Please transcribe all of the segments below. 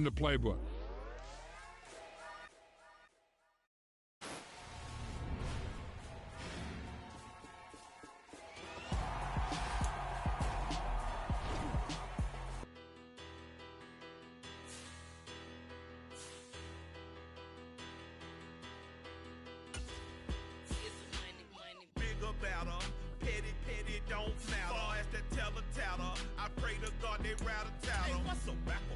the playbook. Petty don't matter. Far as the teller tatter, I pray to God they rattle tattle. Hey, what's a rapper?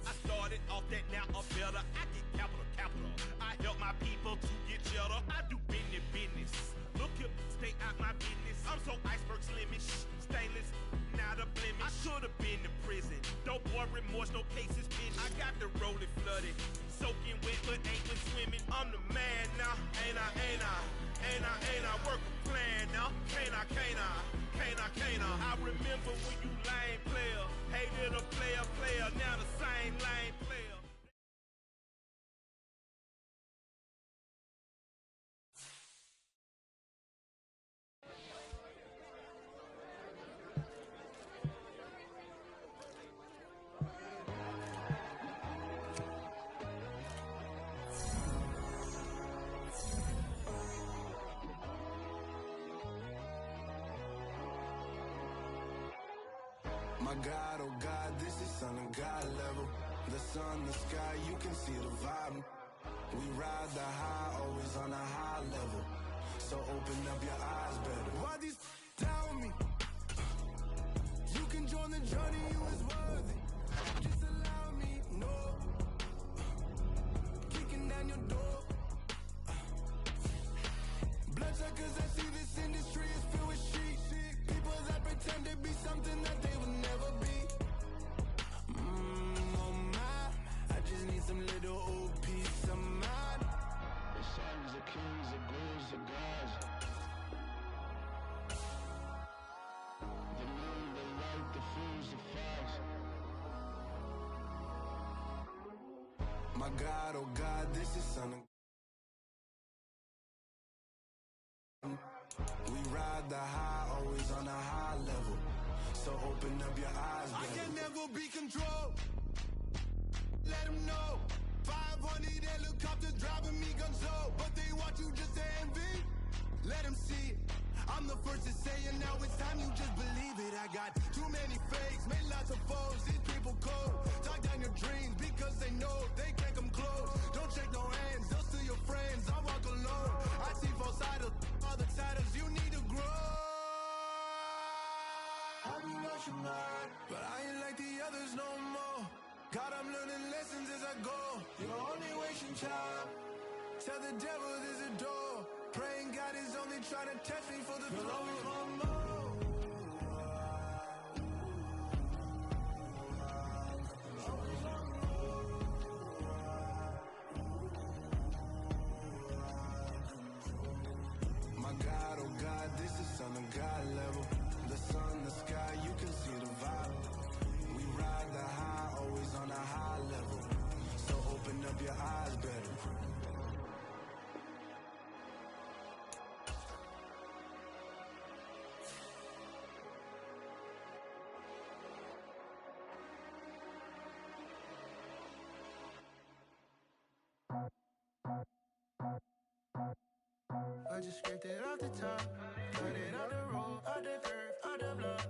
I started off that, now I'm better. I get capital. I help my people to get cheddar. I do business. Look here, stay out my business. I'm so iceberg slimish, stainless, not a blemish. I should have been to prison. Don't boy remorse, no cases pending. I got the rolling flooded, soaking wet, but ain't been swimming. I'm the man now, ain't I? Work a plan now, can't I? I remember when you lame player, hated a player, now the same lame player. My God, oh God, this is son of God level. The sun, the sky, you can see the vibe. We ride the high, always on a high level. So open up your eyes better. Why these tell me? You can join the journey, you is worthy. Just allow me, no. Kicking down your door. Bloodshot cause I see this industry is filled with shit. People that pretend to be something that they will never be. Oh my, I just need some little old peace of mind. The sons, the kings, the ghouls, the gods. The moon, the light, the fools, the facts. My God, oh God, this is son of we ride the high, always on a high level. So open up your eyes, baby. I can never be controlled. Let them know. 500 helicopters driving me gonzo, but they want you just to envy. Let them see it. I'm the first to say it, now it's time you just believe it. I got too many fakes, made lots of foes. These people cold. Talk down your dreams because they know they can't come close. Don't check no hands, they'll steal your friends. I walk alone. I see false idols, other titles. You need to grow. I be lost your mind, but I ain't like the others no more. God, I'm learning lessons as I go. You're only wasting time. Tell the devil there's a door. Praying God is only trying to test me for the flow. My God, oh God, this is son of God level. The sun, the sky, you can see the vibe. We ride the high, always on a high level. So open up your eyes better. I just scraped it off the top, cut it off the road, off the curve, off the block.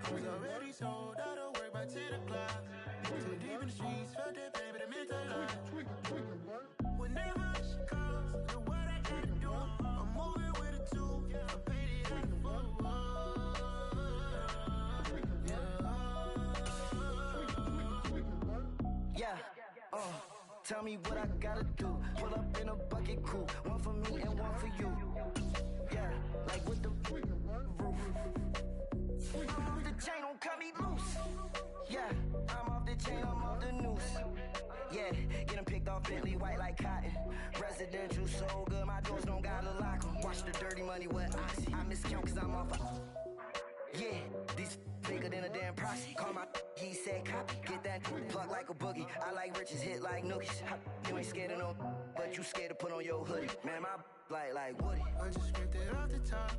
I was already sold, out of work by 10 o'clock. Too deep in the streets, felt that pain, but it meant a lot. Whenever she calls, look what I gotta do. I'm moving with a two, I paid it out the full. Tell me what I gotta do. Pull up in a bucket crew, one for me and one for you. Yeah, like with the roof. I'm off the chain, don't cut me loose. Yeah, I'm off the chain, I'm off the noose. Yeah, getting picked off Bentley white like cotton. Residential so good, my doors don't gotta lock 'em. Watch the dirty money with Oxy. I miscount cause I'm off yeah, these bigger than a damn proxy. Call my he said copy. Get that plug like a boogie. I like riches, hit like nookies. You ain't scared of no, but you scared to put on your hoodie. Man, my like Woody. I just scraped it off the top,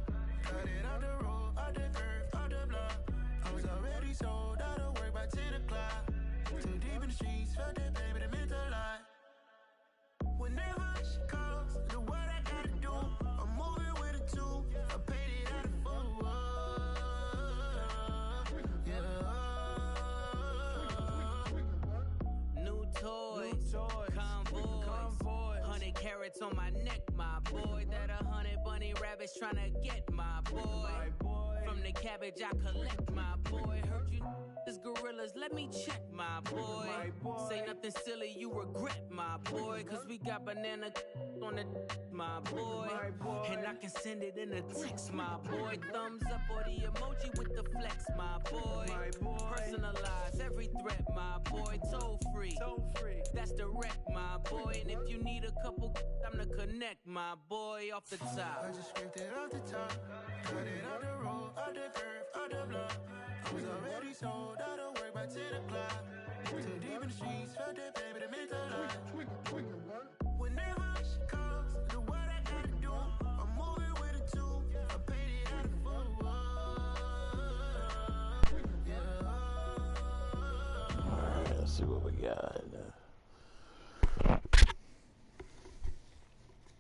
cut it off the road, off the curve, off the block. I was already sold, out of work by 10 o'clock. Too deep in the streets, felt that pain. Convoys. 100 carats on my neck, my boy. That 100 bunny rabbits tryna get my boy. From the cabbage I collect, my boy. Heard you this gorillas, let me check, my boy. Say nothing silly, you regret, my boy. Cause we got banana on the my boy. And I can send it in a text, my boy. Thumbs up or the emoji with the flex, my boy. Personalize every threat, my boy. Toll free. That's direct, my boy. And if you need a couple, I'm to connect, my boy, off the top. I just scraped it off the top, cut it off the road, off the curve, off the block. I was already sold out of work by 10 o'clock. Too deep in the streets, felt that pain, but it meant a lot. Whenever she calls, do what I gotta do. I'm moving with a two, I paid it out of full. Alright, let's see what we got.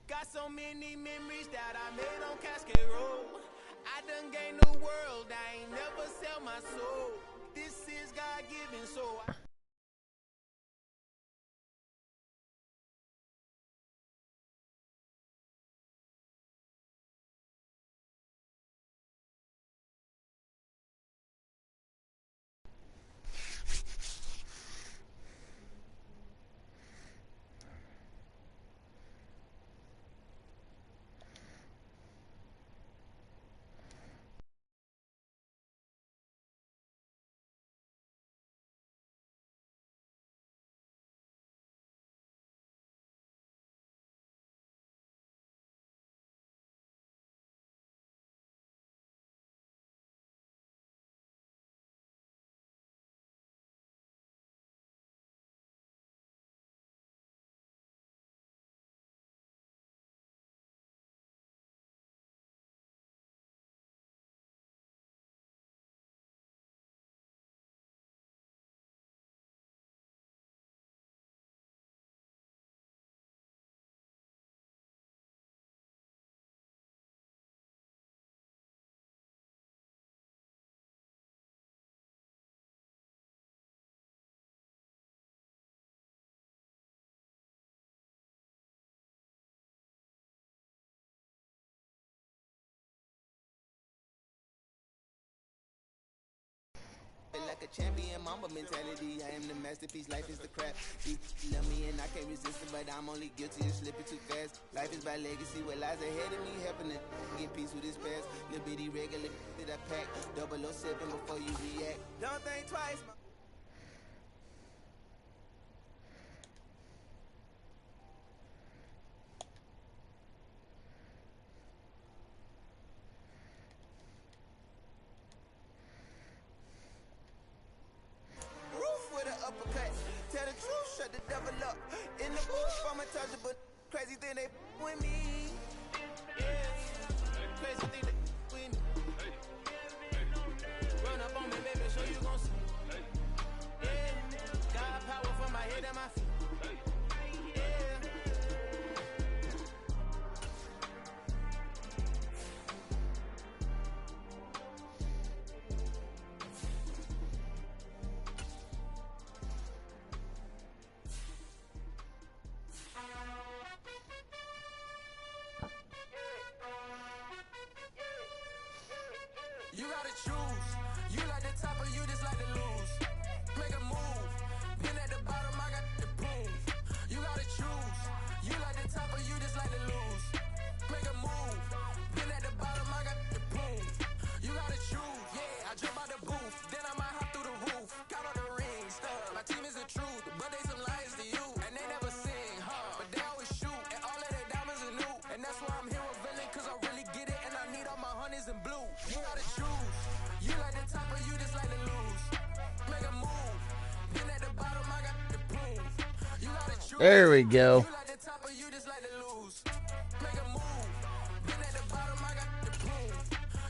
Got so many memories that I made on Cascade Road. I done gained the world, I ain't never sell my soul. This is God-given, so I like a champion, mamba mentality. I am the masterpiece, life is the crap. You love me and I can't resist it, but I'm only guilty of slipping too fast. Life is by legacy, what lies ahead of me, helping to get peace with this past. Little bitty regular that I pack, 007 before you react. Don't think twice, uppercut. Tell the truth, shut the devil up. In the booth, I'm untouchable. Crazy thing they with me. Yeah. Crazy thing they with me. Run up on me, baby, so you gon' see. Yeah. Got power from my head and my feet. You gotta choose. You like the top or you just like to lose. Make a move. Pin at the bottom, I got the prove. You gotta choose. You like the top or you just like to lose. Make a move. Pin at the bottom, I got the prove. You gotta choose. Yeah, I jump out the booth. Then I might hop through the roof. Count on the rings. My team is the truth, but they some liars to you. And they never sing, huh? But they always shoot. And all of their diamonds are new. And that's why I'm here revealing, cause I really get it. And I need all my honeys in blue. You gotta choose. You like the top or you just like to lose. Make a move. Pin at the bottom, I got the proof. You gotta choose. There we go. You like the top or you just like to lose. Make a move. Pin at the bottom, I got the proof.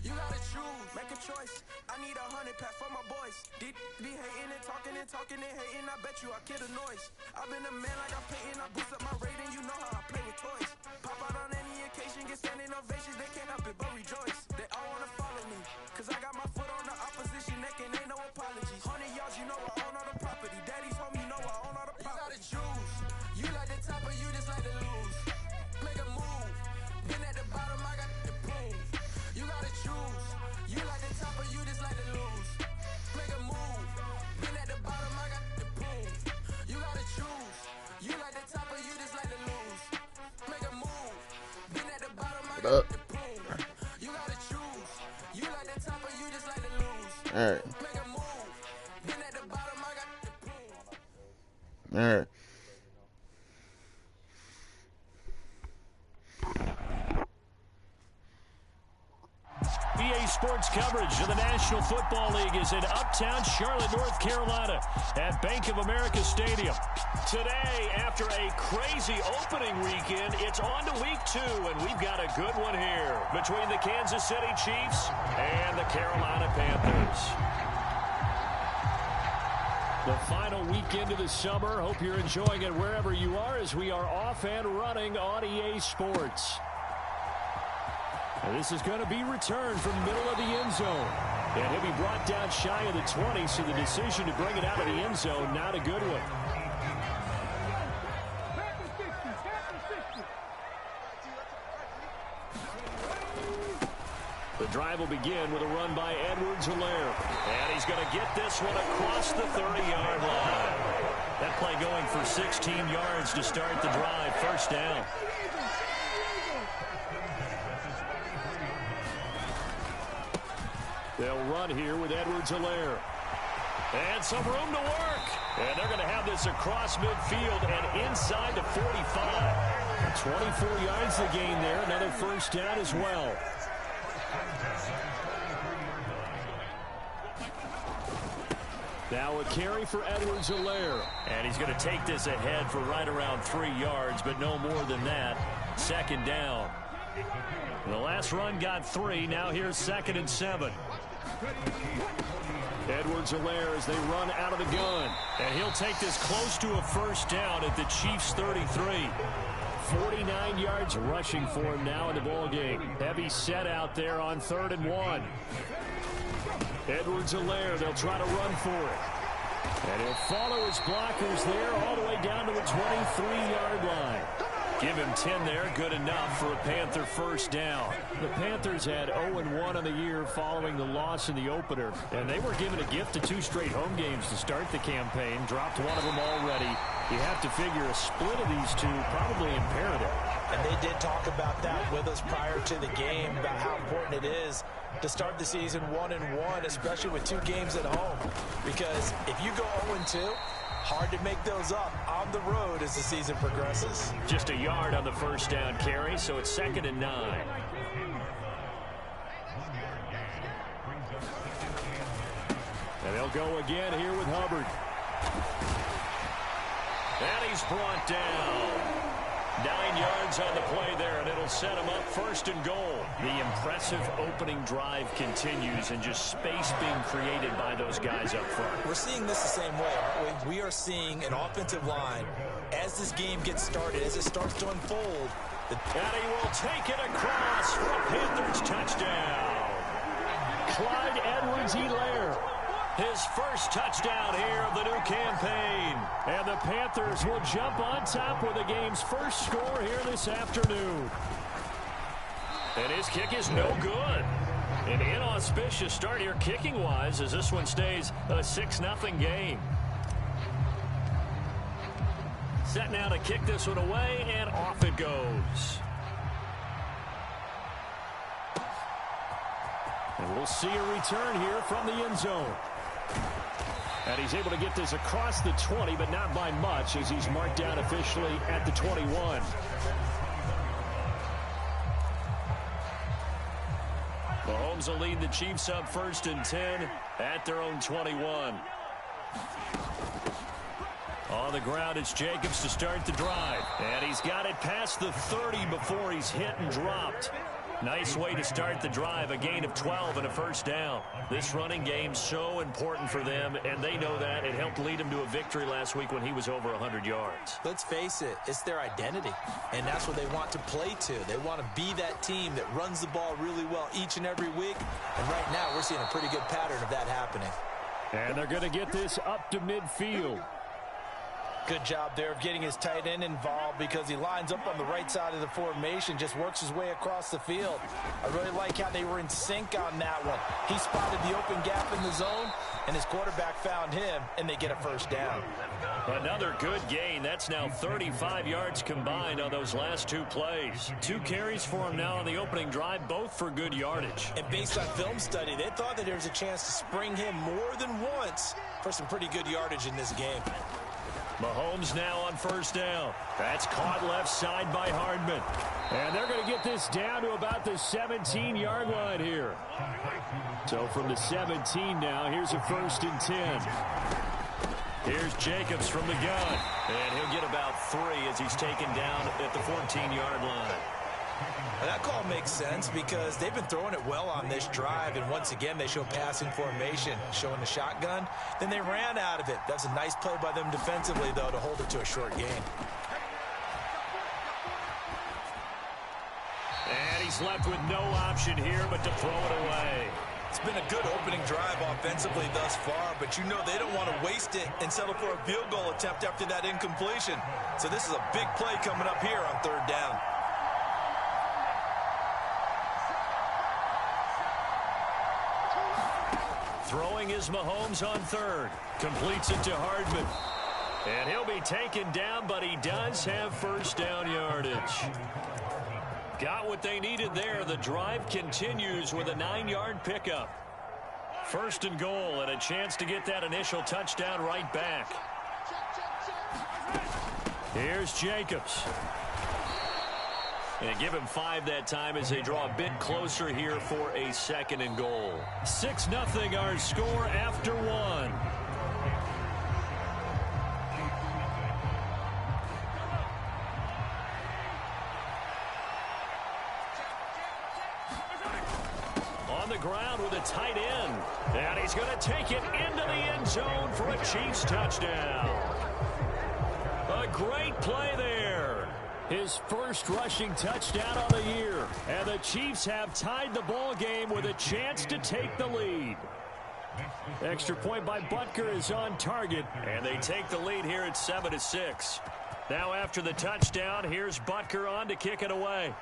You gotta choose. Make a choice. I need 100 pack for my boys. Deep be hating and talking and hating. I bet you I kill the noise. I've been a man like I'm painting. I boost up my rating. You know how I play with toys. Pop out on any occasion, get standing ovations. They can't help it but rejoice. They all wanna follow me, cause I got my foot on the opposition neck and ain't no apologies. 100 yards, you know I own all the property. Daddy told me, you know I own all the property. You gotta choose. right. All right. EA Sports coverage of the National Football League is in uptown Charlotte, North Carolina at Bank of America Stadium. Today, after a crazy opening weekend, it's on to week 2, and we've got a good one here between the Kansas City Chiefs and the Carolina Panthers. The final weekend of the summer. Hope you're enjoying it wherever you are as we are off and running on EA Sports. And this is going to be returned from the middle of the end zone. And he'll be brought down shy of the 20, so the decision to bring it out of the end zone, not a good one. The drive will begin with a run by Edwards-Helaire. And he's going to get this one across the 30-yard line. That play going for 16 yards to start the drive. First down. They'll run here with Edwards-Helaire. And some room to work. And they're going to have this across midfield and inside the 45. 24 yards to gain there. Another first down as well. Now a carry for Edwards-Helaire. And he's going to take this ahead for right around 3 yards, but no more than that. Second down. The last run got 3. Now here's 2nd and 7. Edwards-Helaire as they run out of the gun. And he'll take this close to a first down at the Chiefs' 33. 49 yards rushing for him now in the ball game. Heavy set out there on 3rd and 1. Edwards-Helaire, they'll try to run for it. And he'll follow his blockers there all the way down to the 23-yard line. Give him 10 there, good enough for a Panther first down. The Panthers had 0-1 on the year following the loss in the opener, and they were given a gift of 2 straight home games to start the campaign. Dropped one of them already. You have to figure a split of these two probably imperative. And they did talk about that with us prior to the game, about how important it is to start the season 1-1, especially with 2 games at home. Because if you go 0-2, hard to make those up on the road as the season progresses. Just a yard on the first down carry, so it's 2nd and 9. And they'll go again here with Hubbard. And he's brought down. 9 yards on the play there, and it'll set him up 1st and goal. The impressive opening drive continues, and just space being created by those guys up front. We're seeing this the same way, aren't we? We are seeing an offensive line, as this game gets started, as it starts to unfold. And he will take it across for a Panthers touchdown. Clyde Edwards-Helaire. His first touchdown here of the new campaign. And the Panthers will jump on top with the game's first score here this afternoon. And his kick is no good. An inauspicious start here kicking-wise as this one stays a 6-0 game. Set now to kick this one away, and off it goes. And we'll see a return here from the end zone. And he's able to get this across the 20, but not by much, as he's marked down officially at the 21. Mahomes will lead the Chiefs up 1st and 10 at their own 21. On the ground, it's Jacobs to start the drive. And he's got it past the 30 before he's hit and dropped. Nice way to start the drive, a gain of 12 and a first down. This running game so important for them, and they know that. It helped lead them to a victory last week when he was over 100 yards. Let's face it, it's their identity, and that's what they want to play to. They want to be that team that runs the ball really well each and every week, and right now we're seeing a pretty good pattern of that happening. And they're going to get this up to midfield. Good job there of getting his tight end involved because he lines up on the right side of the formation, just works his way across the field. I really like how they were in sync on that one. He spotted the open gap in the zone, and his quarterback found him, and they get a first down. Another good gain. That's now 35 yards combined on those last 2 plays. 2 carries for him now on the opening drive, both for good yardage. And based on film study, they thought that there was a chance to spring him more than once for some pretty good yardage in this game. Mahomes now on first down. That's caught left side by Hardman. And they're going to get this down to about the 17-yard line here. So from the 17 now, here's a 1st and 10. Here's Jacobs from the gun. And he'll get about 3 as he's taken down at the 14-yard line. And that call makes sense because they've been throwing it well on this drive, and once again they show passing formation, showing the shotgun. Then they ran out of it. That's a nice play by them defensively, though, to hold it to a short gain. And he's left with no option here but to throw it away. It's been a good opening drive offensively thus far, but you know they don't want to waste it and settle for a field goal attempt after that incompletion. So this is a big play coming up here on 3rd down. Throwing is Mahomes on 3rd. Completes it to Hardman. And he'll be taken down, but he does have first down yardage. Got what they needed there. The drive continues with a 9-yard pickup. 1st and goal and a chance to get that initial touchdown right back. Here's Jacobs. And give him 5 that time as they draw a bit closer here for a 2nd and goal. 6-0 our score after 1. On the ground with a tight end. And he's going to take it into the end zone for a Chiefs touchdown. A great play there. His first rushing touchdown of the year. And the Chiefs have tied the ball game with a chance to take the lead. Extra point by Butker is on target. And they take the lead here at 7-6. Now after the touchdown, here's Butker on to kick it away.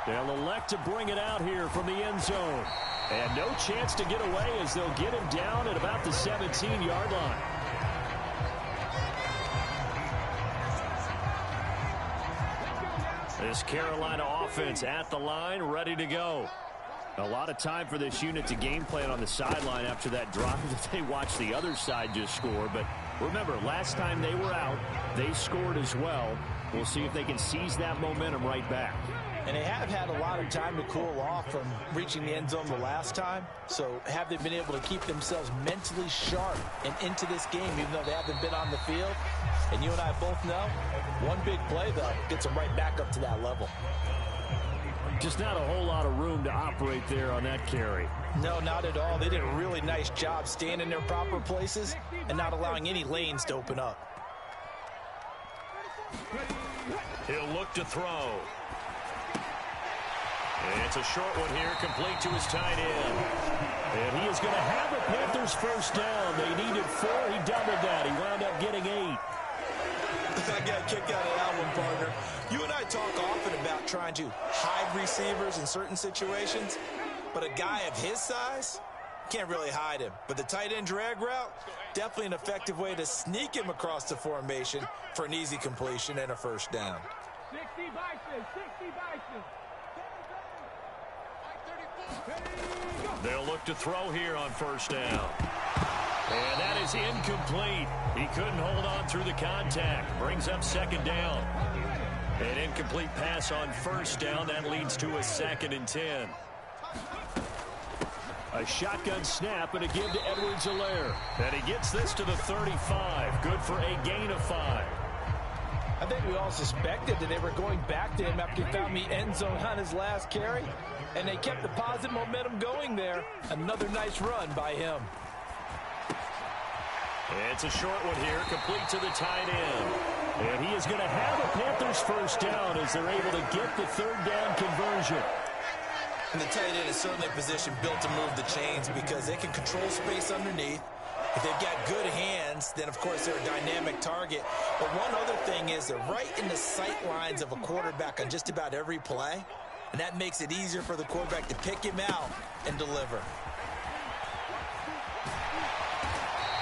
They'll elect to bring it out here from the end zone. And no chance to get away as they'll get him down at about the 17-yard line. This Carolina offense at the line, ready to go. A lot of time for this unit to game plan on the sideline after that drive that they watched the other side just score. But remember, last time they were out, they scored as well. We'll see if they can seize that momentum right back. And they have had a lot of time to cool off from reaching the end zone the last time. So have they been able to keep themselves mentally sharp and into this game, even though they haven't been on the field? And you and I both know, one big play, though, gets them right back up to that level. Just not a whole lot of room to operate there on that carry. No, not at all. They did a really nice job staying in their proper places and not allowing any lanes to open up. He'll look to throw. And it's a short one here, complete to his tight end. And he is going to have the Panthers first down. They needed 4. He doubled that. He wound up getting 8. I got a kick out of that one, partner. You and I talk often about trying to hide receivers in certain situations, but a guy of his size can't really hide him. But the tight end drag route, definitely an effective way to sneak him across the formation for an easy completion and a first down. 60 Bison, 60 Bison. They'll look to throw here on first down. And that is incomplete. He couldn't hold on through the contact. Brings up 2nd down. An incomplete pass on first down. That leads to a 2nd and 10. A shotgun snap and a give to Edwards-Helaire. And he gets this to the 35. Good for a gain of 5. I think we all suspected that they were going back to him after he found the end zone on his last carry. And they kept the positive momentum going there. Another nice run by him. It's a short one here, complete to the tight end. And he is going to have a Panthers first down as they're able to get the 3rd down conversion. And the tight end is certainly a position built to move the chains because they can control space underneath. If they've got good hands, then of course they're a dynamic target. But one other thing is they're right in the sight lines of a quarterback on just about every play. And that makes it easier for the quarterback to pick him out and deliver.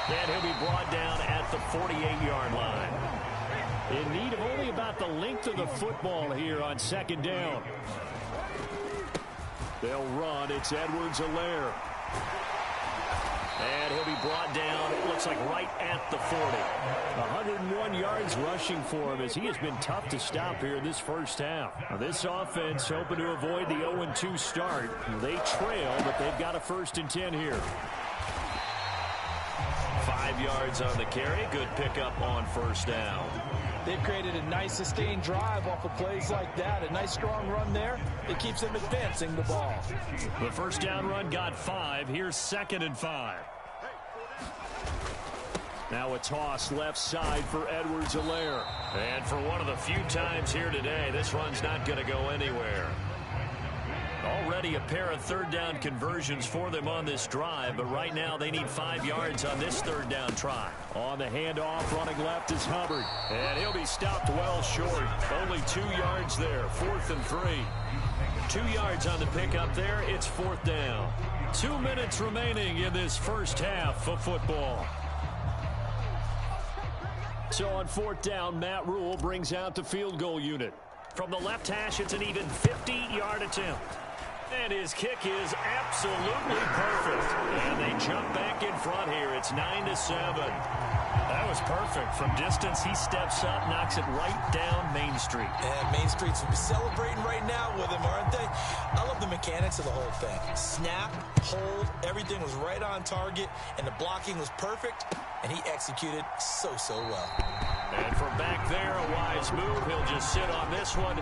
And he'll be brought down at the 48-yard line. In need of only about the length of the football here on second down. They'll run. It's Edwards-Helaire. And he'll be brought down, it looks like right at the 40. 101 yards rushing for him as he has been tough to stop here in this first half. Now this offense hoping to avoid the 0-2 start. They trail, but they've got a 1st and 10 here. 5 yards on the carry. Good pickup on first down. They've created a nice sustained drive off of plays like that. A nice strong run there. It keeps them advancing the ball. The first down run got 5. Here's 2nd and 5. Now a toss left side for Edwards-Helaire. And for one of the few times here today, this run's not going to go anywhere. Already a pair of 3rd down conversions for them on this drive, but right now they need 5 yards on this 3rd down try. On the handoff, running left is Hubbard, and he'll be stopped well short. Only 2 yards there, 4th and 3. 2 yards on the pickup there, it's 4th down. 2 minutes remaining in this first half of football. So on 4th down, Matt Rule brings out the field goal unit. From the left hash, it's an even 50-yard attempt. And his kick is absolutely perfect. And they jump back in front here. It's 9-7. That was perfect. From distance, he steps up, knocks it right down Main Street. And Main Street's celebrating right now with him, aren't they? I love the mechanics of the whole thing. Snap, hold, everything was right on target, and the blocking was perfect, and he executed so well. And from back there, a wise move. He'll just sit on this one.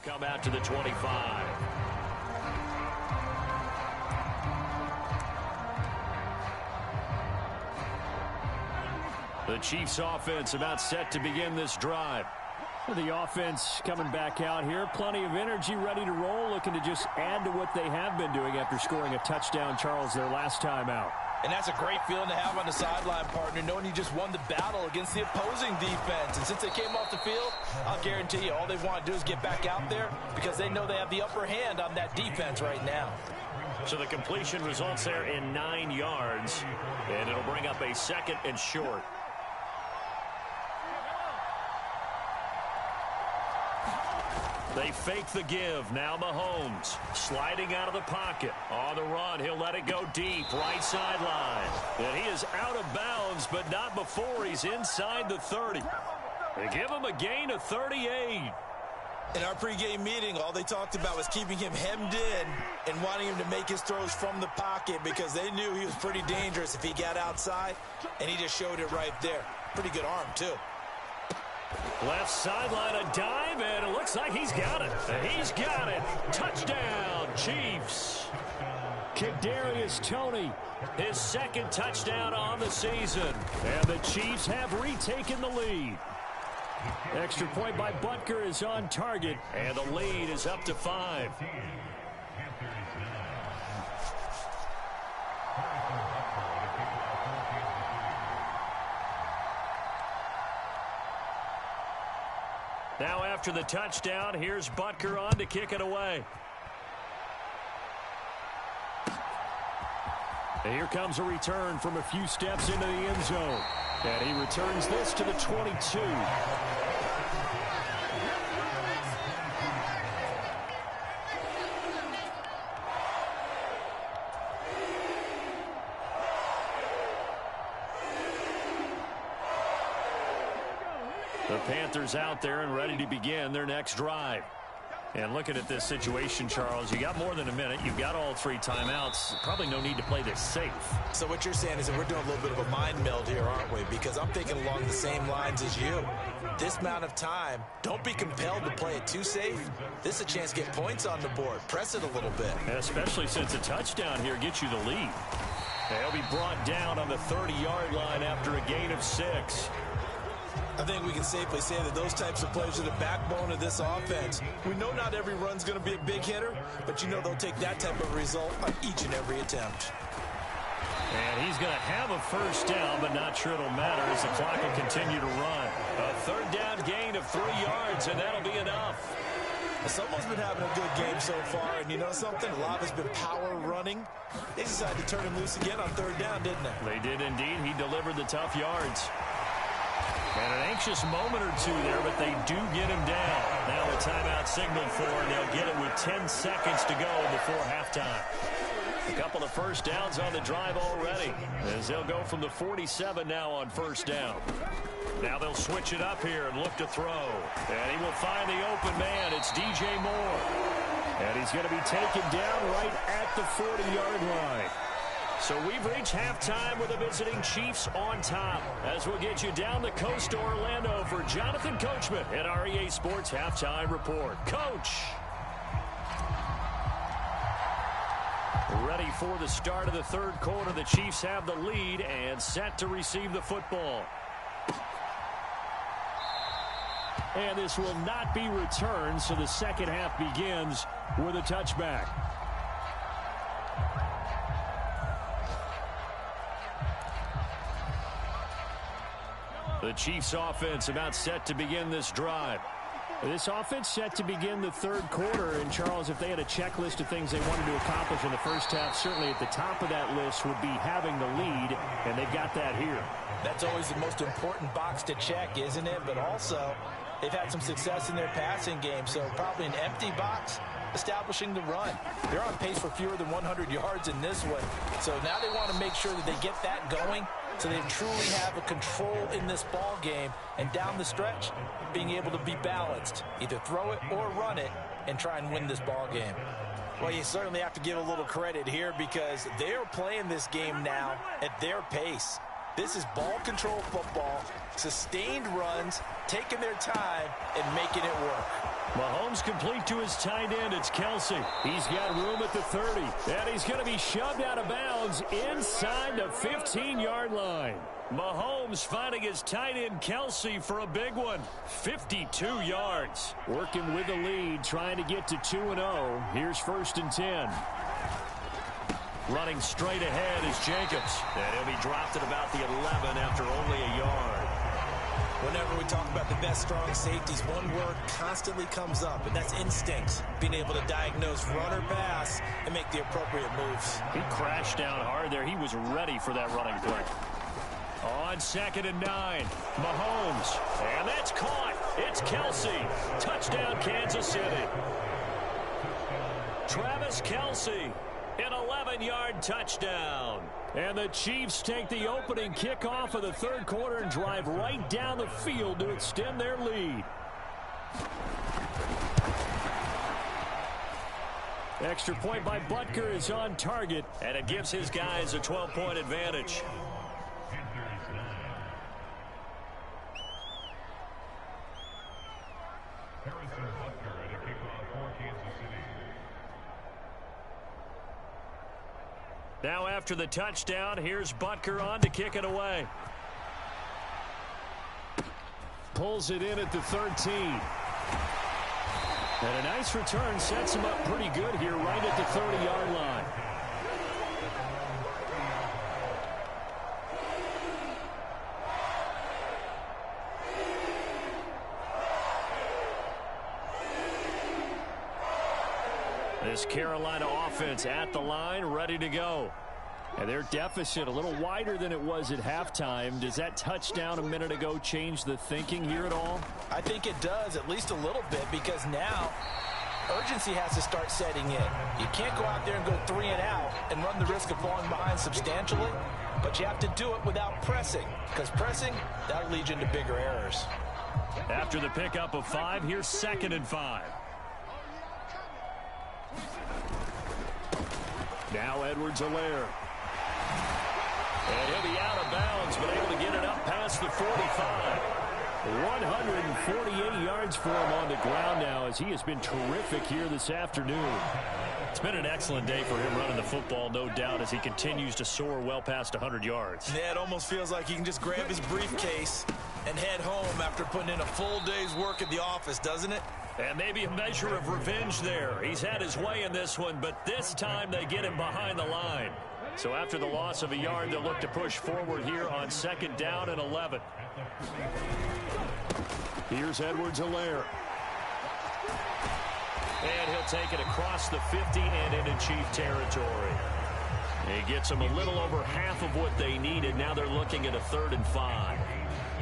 come out to the 25. The Chiefs offense about set to begin this drive. The offense coming back out here. Plenty of energy, ready to roll, looking to just add to what they have been doing after scoring a touchdown, Charles, their last time out. And that's a great feeling to have on the sideline, partner, knowing you just won the battle against the opposing defense. And since they came off the field, I'll guarantee you all they want to do is get back out there because they know they have the upper hand on that defense right now. So the completion results there in 9 yards, and it'll bring up a 2nd and short. They fake the give. Now Mahomes sliding out of the pocket. On the run, he'll let it go deep. Right sideline. And he is out of bounds, but not before he's inside the 30. They give him a gain of 38. In our pregame meeting, all they talked about was keeping him hemmed in and wanting him to make his throws from the pocket because they knew he was pretty dangerous if he got outside, and he just showed it right there. Pretty good arm, too. Left sideline, a dive, and it looks like he's got it. He's got it. Touchdown, Chiefs. Kadarius Toney, his 2nd touchdown on the season. And the Chiefs have retaken the lead. Extra point by Butker is on target. And the lead is up to 5. Now after the touchdown, here's Butker on to kick it away. And here comes a return from a few steps into the end zone. And he returns this to the 22. The Panthers out there and ready to begin their next drive. And looking at this situation, Charles, you got more than a minute. You've got all 3 timeouts. Probably no need to play this safe. So what you're saying is that we're doing a little bit of a mind meld here, aren't we? Because I'm thinking along the same lines as you. This amount of time, don't be compelled to play it too safe. This is a chance to get points on the board. Press it a little bit. Especially since a touchdown here gets you the lead. They'll be brought down on the 30-yard line after a gain of 6. I think we can safely say that those types of plays are the backbone of this offense. We know not every run's going to be a big hitter, but you know they'll take that type of result on each and every attempt. And he's going to have a first down, but not sure it'll matter as the clock will continue to run. A 3rd down gain of 3 yards, and that'll be enough. Someone's been having a good game so far, and you know something? A lot has been power running. They decided to turn him loose again on 3rd down, didn't they? They did indeed. He delivered the tough yards. And an anxious moment or two there, but they do get him down. Now a timeout signaled for, and they'll get it with 10 seconds to go before halftime. A couple of first downs on the drive already, as they'll go from the 47 now on 1st down. Now they'll switch it up here and look to throw. And he will find the open man. It's DJ Moore. And he's going to be taken down right at the 40-yard line. So we've reached halftime with the visiting Chiefs on top. As we'll get you down the coast to Orlando for Jonathan Coachman at our EA Sports Halftime Report. Coach! Ready for the start of the 3rd quarter. The Chiefs have the lead and set to receive the football. And this will not be returned, so the 2nd half begins with a touchback. The Chiefs offense about set to begin this drive. This offense set to begin the 3rd quarter. And, Charles, if they had a checklist of things they wanted to accomplish in the first half, certainly at the top of that list would be having the lead, and they've got that here. That's always the most important box to check, isn't it? But also, they've had some success in their passing game, so probably an empty box, establishing the run. They're on pace for fewer than 100 yards in this one. So now they want to make sure that they get that going so they truly have a control in this ball game, and down the stretch, being able to be balanced. Either throw it or run it and try and win this ball game. Well, you certainly have to give a little credit here because they're playing this game now at their pace. This is ball control football, sustained runs, taking their time, and making it work. Mahomes complete to his tight end. It's Kelsey. He's got room at the 30. And he's going to be shoved out of bounds inside the 15-yard line. Mahomes finding his tight end Kelsey for a big one. 52 yards. Working with the lead, trying to get to 2-0. Here's 1st and 10. Running straight ahead is Jacobs. And he'll be dropped at about the 11 after only a yard. Whenever we talk about the best strong safeties, one word constantly comes up, and that's instinct. Being able to diagnose run or pass and make the appropriate moves. He crashed down hard there. He was ready for that running play. On 2nd and 9, Mahomes. And that's caught. It's Kelsey. Touchdown, Kansas City. Travis Kelsey. An 11-yard touchdown. And the Chiefs take the opening kickoff of the 3rd quarter and drive right down the field to extend their lead. Extra point by Butker is on target, and it gives his guys a 12-point advantage. Now after the touchdown, here's Butker on to kick it away. Pulls it in at the 13. And a nice return sets him up pretty good here right at the 30-yard line. This Carolina offense at the line, ready to go. And their deficit a little wider than it was at halftime. Does that touchdown a minute ago change the thinking here at all? I think it does, at least a little bit, because now urgency has to start setting in. You can't go out there and go 3 and out and run the risk of falling behind substantially, but you have to do it without pressing, because pressing, that'll lead you into bigger errors. After the pickup of 5, here's 2nd and 5. Now Edwards-Helaire. And he'll be out of bounds, but able to get it up past the 45. 148 yards for him on the ground now, as he has been terrific here this afternoon. It's been an excellent day for him running the football, no doubt, as he continues to soar well past 100 yards. Yeah, it almost feels like he can just grab his briefcase and head home after putting in a full day's work at the office, doesn't it? And maybe a measure of revenge there. He's had his way in this one, but this time they get him behind the line. So after the loss of a yard, they'll look to push forward here on 2nd down and 11. Here's Edwards-Helaire. And he'll take it across the 50 and into Chief territory. He gets them a little over half of what they needed. Now they're looking at a 3rd and 5.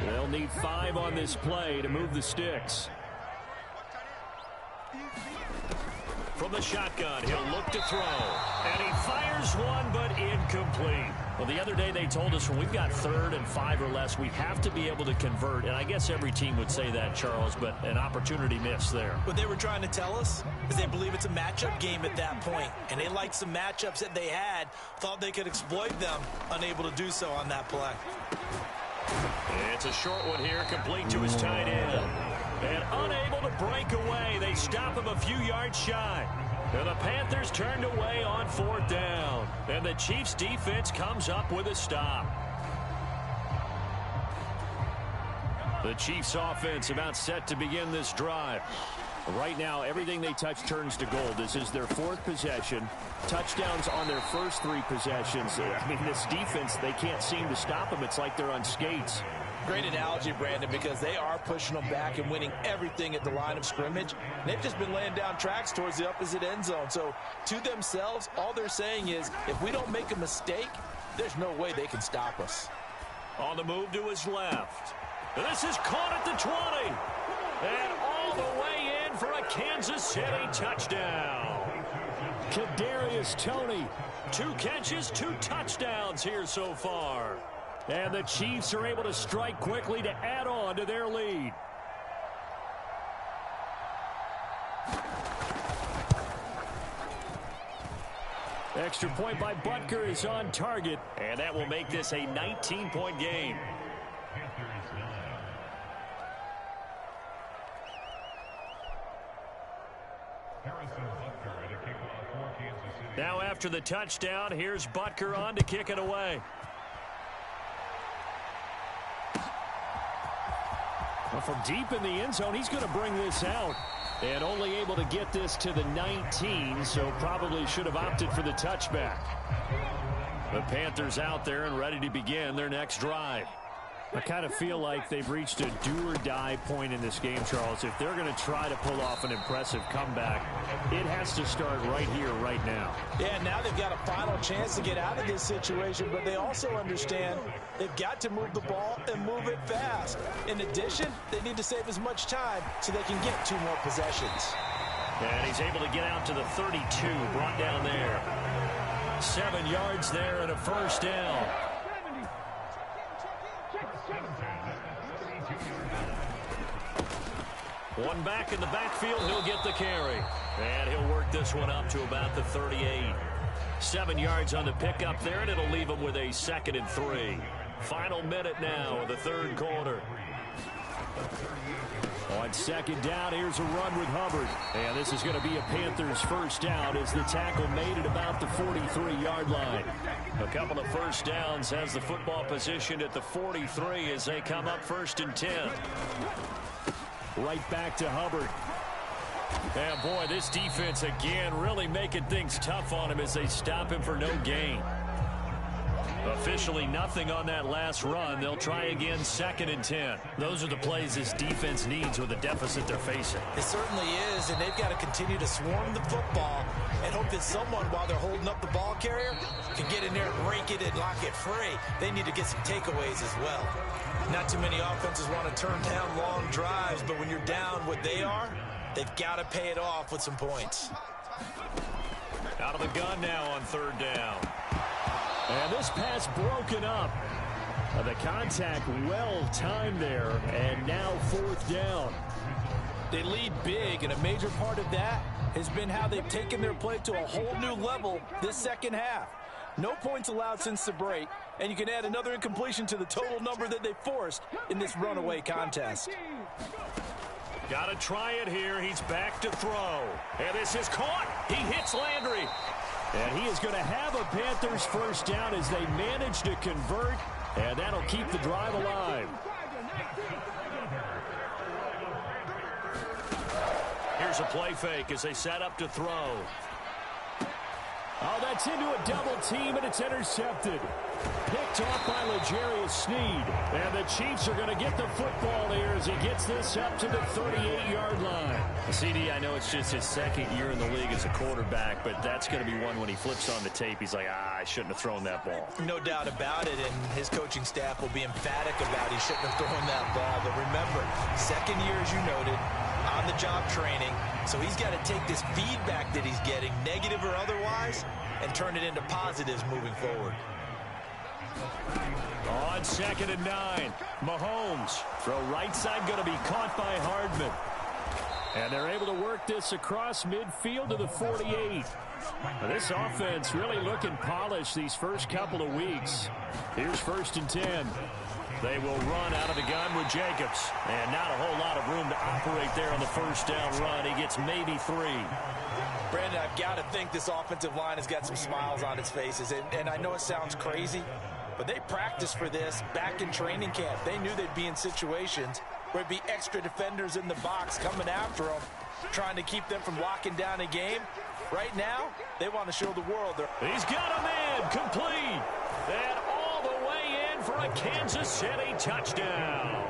They'll need 5 on this play to move the sticks. From the shotgun, he'll look to throw. And he fires one, but incomplete. Well, the other day they told us when we've got 3rd and 5 or less, we have to be able to convert. And I guess every team would say that, Charles, but an opportunity missed there. What they were trying to tell us is they believe it's a matchup game at that point. And they liked some matchups that they had, thought they could exploit them, unable to do so on that play. It's a short one here, complete to his tight end. And unable to break away, they stop him a few yards shy. And the Panthers turned away on 4th down. And the Chiefs defense comes up with a stop. The Chiefs offense about set to begin this drive. Right now, everything they touch turns to gold. This is their 4th possession. Touchdowns on their first 3 possessions. I mean, this defense, they can't seem to stop them. It's like they're on skates. Great analogy, Brandon, because they are pushing them back and winning everything at the line of scrimmage. And they've just been laying down tracks towards the opposite end zone. So to themselves, all they're saying is, if we don't make a mistake, there's no way they can stop us. On the move to his left. This is caught at the 20. And all the way in for a Kansas City touchdown. Kadarius Toney. 2 catches, 2 touchdowns here so far. And the Chiefs are able to strike quickly to add on to their lead. Extra point by Butker is on target, and that will make this a 19-point game. Now after the touchdown, here's Butker on to kick it away. Well, from deep in the end zone, he's going to bring this out. And only able to get this to the 19, so probably should have opted for the touchback. The Panthers out there and ready to begin their next drive. I kind of feel like they've reached a do-or-die point in this game, Charles. If they're going to try to pull off an impressive comeback, it has to start right here, right now. Yeah, now they've got a final chance to get out of this situation, but they also understand they've got to move the ball and move it fast. In addition, they need to save as much time so they can get 2 more possessions. And he's able to get out to the 32, brought down there. 7 yards there and a first down. One back in the backfield, he'll get the carry. And he'll work this one up to about the 38. 7 yards on the pickup there, and it'll leave him with a 2nd and 3. Final minute now of the third quarter. On 2nd down, here's a run with Hubbard. And this is going to be a Panthers first down as the tackle made at about the 43-yard line. A couple of first downs has the football positioned at the 43 as they come up 1st and 10. Right back to Hubbard. And boy, this defense again really making things tough on him as they stop him for no gain. Officially nothing on that last run. They'll try again 2nd and 10. Those are the plays this defense needs with the deficit they're facing. It certainly is, and they've got to continue to swarm the football and hope that someone, while they're holding up the ball carrier, can get in there and rake it and lock it free. They need to get some takeaways as well. Not too many offenses want to turn down long drives, but when you're down what they are, they've got to pay it off with some points. Out of the gun now on 3rd down. And this pass broken up. The contact well timed there, and now 4th down. They lead big, and a major part of that has been how they've taken their play to a whole new level this second half. No points allowed since the break, and you can add another incompletion to the total number that they forced in this runaway contest. Got to try it here. He's back to throw. And this is caught. He hits Landry. And he is going to have a Panthers first down as they manage to convert, and that'll keep the drive alive. Here's a play fake as they set up to throw. Oh, that's into a double team, and it's intercepted. Picked off by L'Jarius Sneed. And the Chiefs are going to get the football here as he gets this up to the 38-yard line. CD, I know it's just his 2nd year in the league as a quarterback, but that's going to be one when he flips on the tape. He's like, I shouldn't have thrown that ball. No doubt about it, and his coaching staff will be emphatic about he shouldn't have thrown that ball. But remember, 2nd year, as you noted, on-the-job training. So he's got to take this feedback that he's getting, negative or otherwise, and turn it into positives moving forward. On 2nd and 9, Mahomes. Throw right side going to be caught by Hardman. And they're able to work this across midfield to the 48. Now, this offense really looking polished these first couple of weeks. Here's 1st and 10. They will run out of the gun with Jacobs. And not a whole lot of room to operate there on the first down run. He gets maybe 3. Brandon, I've got to think this offensive line has got some smiles on its faces. And I know it sounds crazy, but they practiced for this back in training camp. They knew they'd be in situations where it'd be extra defenders in the box coming after them, trying to keep them from locking down a game. Right now, they want to show the world. He's got a man complete. And all the way in for a Kansas City touchdown.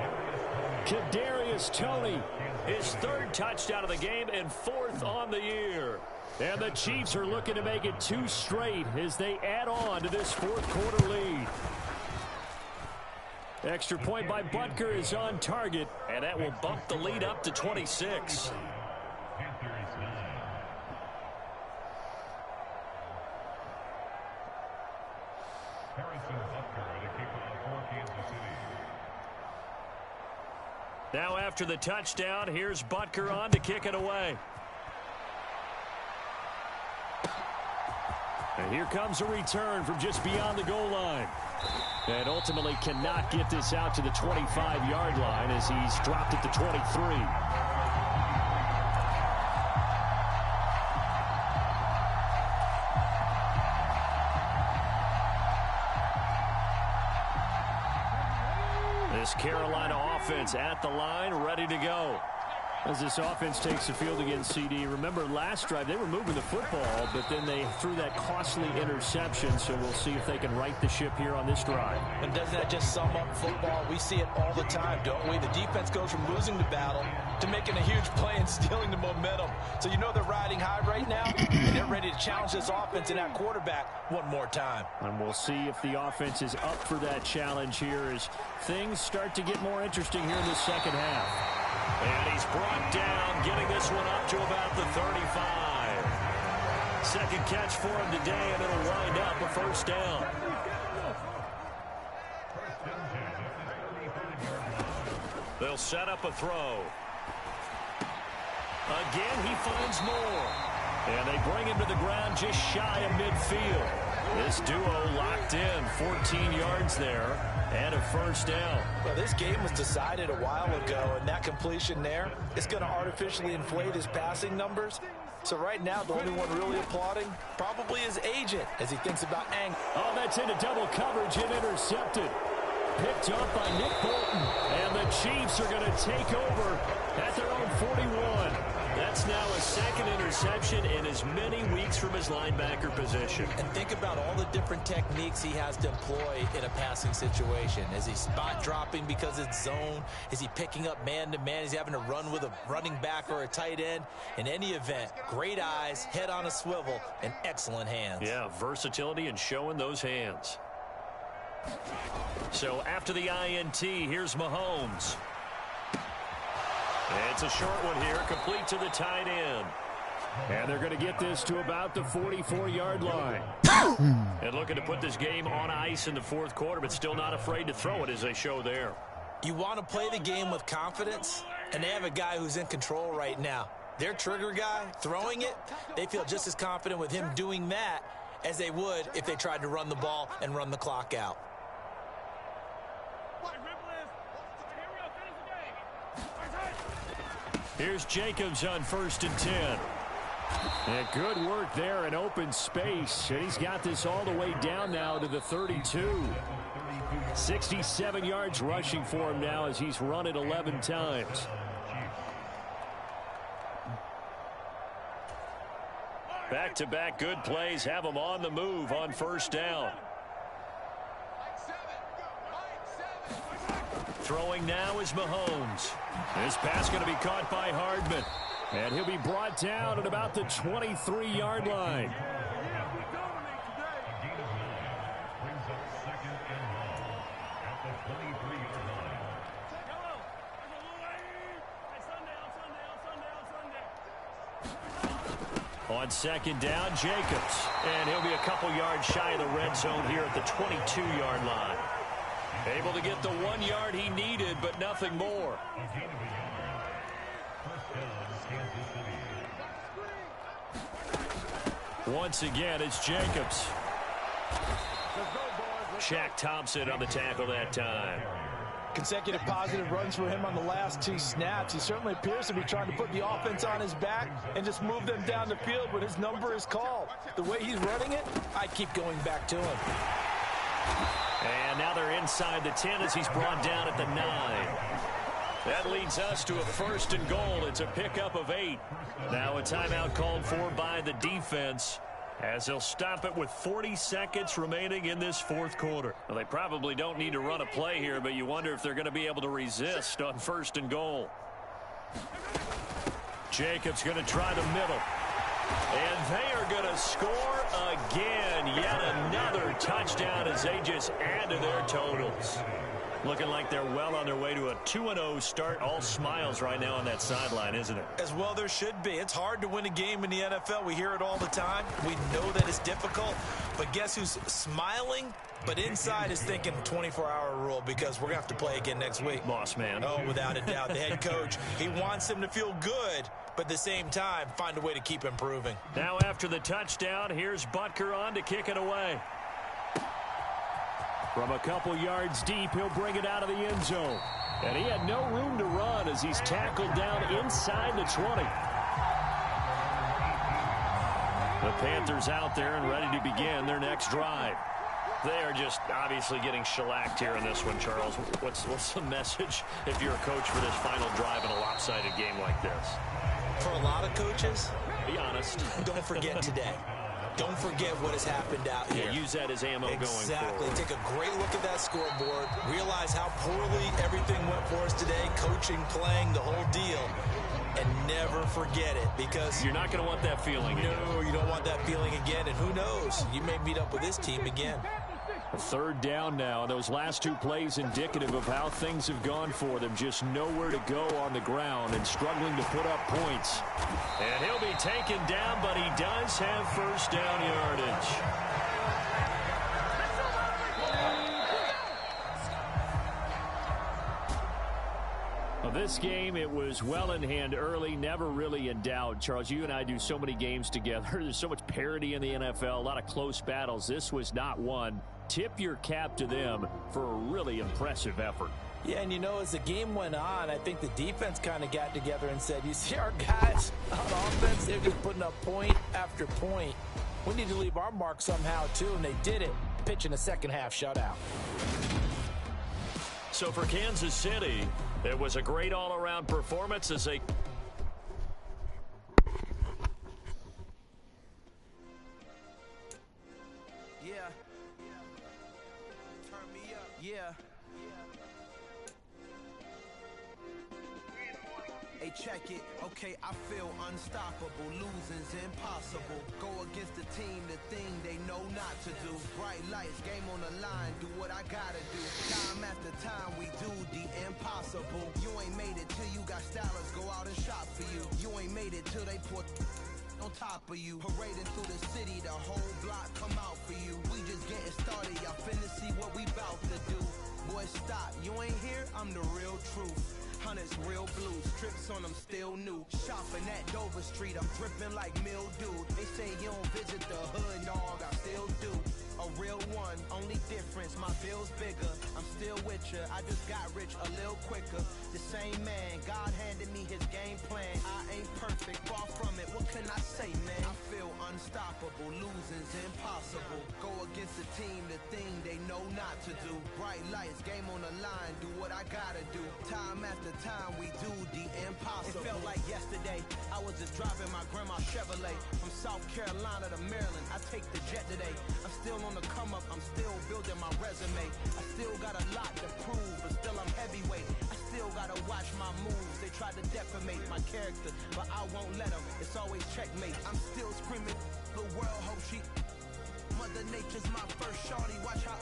Kadarius Toney, his 3rd touchdown of the game and 4th on the year. And the Chiefs are looking to make it 2 straight as they add on to this 4th quarter lead. Extra point by Butker is on target, and that will bump the lead up to 26. Now after the touchdown, here's Butker on to kick it away. And here comes a return from just beyond the goal line. And ultimately cannot get this out to the 25-yard line as he's dropped at the 23. This Carolina offense at the line, ready to go. As this offense takes the field against CD, remember last drive they were moving the football, but then they threw that costly interception, so we'll see if they can right the ship here on this drive. And doesn't that just sum up football? We see it all the time, don't we? The defense goes from losing the battle to making a huge play and stealing the momentum. So you know they're riding high right now, and they're ready to challenge this offense and that quarterback one more time. And we'll see if the offense is up for that challenge here as things start to get more interesting here in the second half. And he's brought down, getting this one up to about the 35. Second catch for him today, and it'll wind up a first down. They'll set up a throw. Again, he finds more. And they bring him to the ground just shy of midfield. This duo locked in, 14 yards there, and a first down. Well, this game was decided a while ago, and that completion there is going to artificially inflate his passing numbers. So right now, the only one really applauding probably his agent as he thinks about angle. Oh, that's into double coverage and intercepted. Picked up by Nick Bolton, and the Chiefs are going to take over at their own 41. That's now a second interception in as many weeks from his linebacker position. And think about all the different techniques he has to employ in a passing situation. Is he spot dropping because it's zone? Is he picking up man-to-man? Is he having to run with a running back or a tight end? In any event, great eyes, head on a swivel, and excellent hands. Yeah, versatility and showing those hands. So after the INT, here's Mahomes. It's a short one here, complete to the tight end. And they're going to get this to about the 44-yard line. And looking to put this game on ice in the fourth quarter, but still not afraid to throw it as they show there. You want to play the game with confidence, and they have a guy who's in control right now. Their trigger guy, throwing it, they feel just as confident with him doing that as they would if they tried to run the ball and run the clock out. Here's Jacobs on 1st and 10. And good work there in open space. And he's got this all the way down now to the 32. 67 yards rushing for him now as he's run it 11 times. Back-to-back good plays have him on the move on first down. Throwing now is Mahomes. This pass going to be caught by Hardman. And he'll be brought down at about the 23-yard line. On second down, Jacobs. And he'll be a couple yards shy of the red zone here at the 22-yard line. Able to get the 1 yard he needed, but nothing more. Once again, it's Jacobs. Shaq Thompson on the tackle that time. Consecutive positive runs for him on the last 2 snaps. He certainly appears to be trying to put the offense on his back and just move them down the field when his number is called. The way he's running it, I keep going back to him. And now they're inside the 10 as he's brought down at the 9. That leads us to a 1st and goal. It's a pickup of 8. Now a timeout called for by the defense as they'll stop it with 40 seconds remaining in this fourth quarter. Well, they probably don't need to run a play here, but you wonder if they're going to be able to resist on 1st and goal. Jacobs going to try the middle. And they are going to score again. Yet another touchdown as they just add to their totals. Looking like they're well on their way to a 2-0 start. All smiles right now on that sideline, isn't it? As well there should be. It's hard to win a game in the NFL. We hear it all the time. We know that it's difficult. But guess who's smiling? But inside is thinking 24-hour rule because we're going to have to play again next week. Boss man. Oh, without a doubt. The head coach, he wants them to feel good, but at the same time, find a way to keep improving. Now after the touchdown, here's Butker on to kick it away. From a couple yards deep, he'll bring it out of the end zone. And he had no room to run as he's tackled down inside the 20. The Panthers out there and ready to begin their next drive. They are just obviously getting shellacked here in this one, Charles. What's the message if you're a coach for this final drive in a lopsided game like this? For a lot of coaches, be honest. Don't forget today. Don't forget what has happened out here. Use that as ammo going forward. Exactly. Take a great look at that scoreboard. Realize how poorly everything went for us today. Coaching, playing, the whole deal. And never forget it, because you're not going to want that feeling again. No, you don't want that feeling again. And who knows? You may meet up with this team again. A third down now. Those last two plays indicative of how things have gone for them. Just nowhere to go on the ground and struggling to put up points. And he'll be taken down, but he does have first down yardage. Well, this game, it was well in hand early, never really in doubt. Charles, you and I do so many games together. There's so much parity in the NFL, a lot of close battles. This was not one. Tip your cap to them for a really impressive effort. Yeah, and you know, as the game went on, I think the defense kind of got together and said, you see our guys on offense, they're just putting up point after point. We need to leave our mark somehow, too, and they did it, pitching a second-half shutout. So for Kansas City, it was a great all-around performance as they... Yeah. Turn me up. Yeah. Hey, check it. Okay, I feel unstoppable. Losing's impossible. Go against the team, the thing they know not to do. Bright lights, game on the line. Do what I gotta do. Time after time, we do the impossible. You ain't made it till you got stylists go out and shop for you. You ain't made it till they put on top of you. Parading through the city, the whole block come out for you. We just getting started. Y'all finna see what we bout to do. Boy, stop. You ain't here? I'm the real truth. Hunters, real blues, strips on them still new. Shopping at Dover Street, I'm dripping like mildew. They say you don't visit the hood, dog, I still do. A real one, only difference, my bill's bigger. I'm still with ya, I just got rich a little quicker. The same man, God handed me his game plan. I ain't perfect, far from it, what can I say, man? I feel unstoppable, losing's impossible. Go against the team, the thing they know not to do. Bright lights, game on the line, do what I gotta do. Time after time, we do the impossible. It felt like yesterday, I was just driving my grandma's Chevrolet. From South Carolina to Maryland, I take the jet today. I'm still on the come up, I'm still building my resume. I still got a lot to prove, but still I'm heavyweight. I still gotta watch my moves. They tried to defamate my character, but I won't let them. It's always checkmate. I'm still screaming, the world hope she... Mother Nature's my first shorty, watch how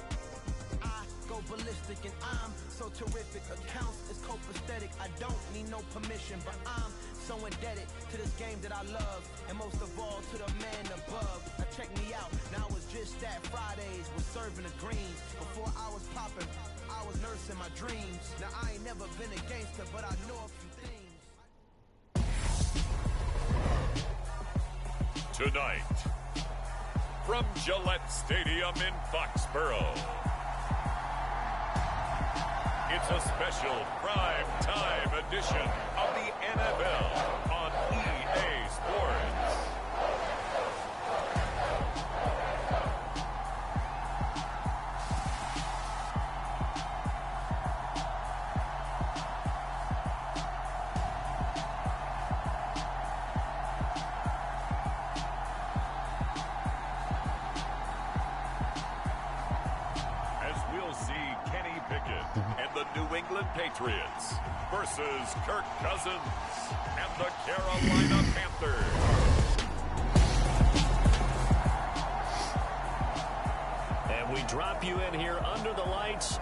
I go ballistic and I'm so terrific. Accounts is copacetic, I don't need no permission, but I'm so indebted to this game that I love, and most of all to the man above. Now check me out, now it's just that Fridays was serving the greens. Before I was popping, I was nursing my dreams. Now I ain't never been a gangster, but I know a few things. Tonight, from Gillette Stadium in Foxborough, it's a special prime-time edition of the NFL on EA Sports. Patriots versus Kirk Cousins and the Carolina Panthers. And we drop you in here under the lights.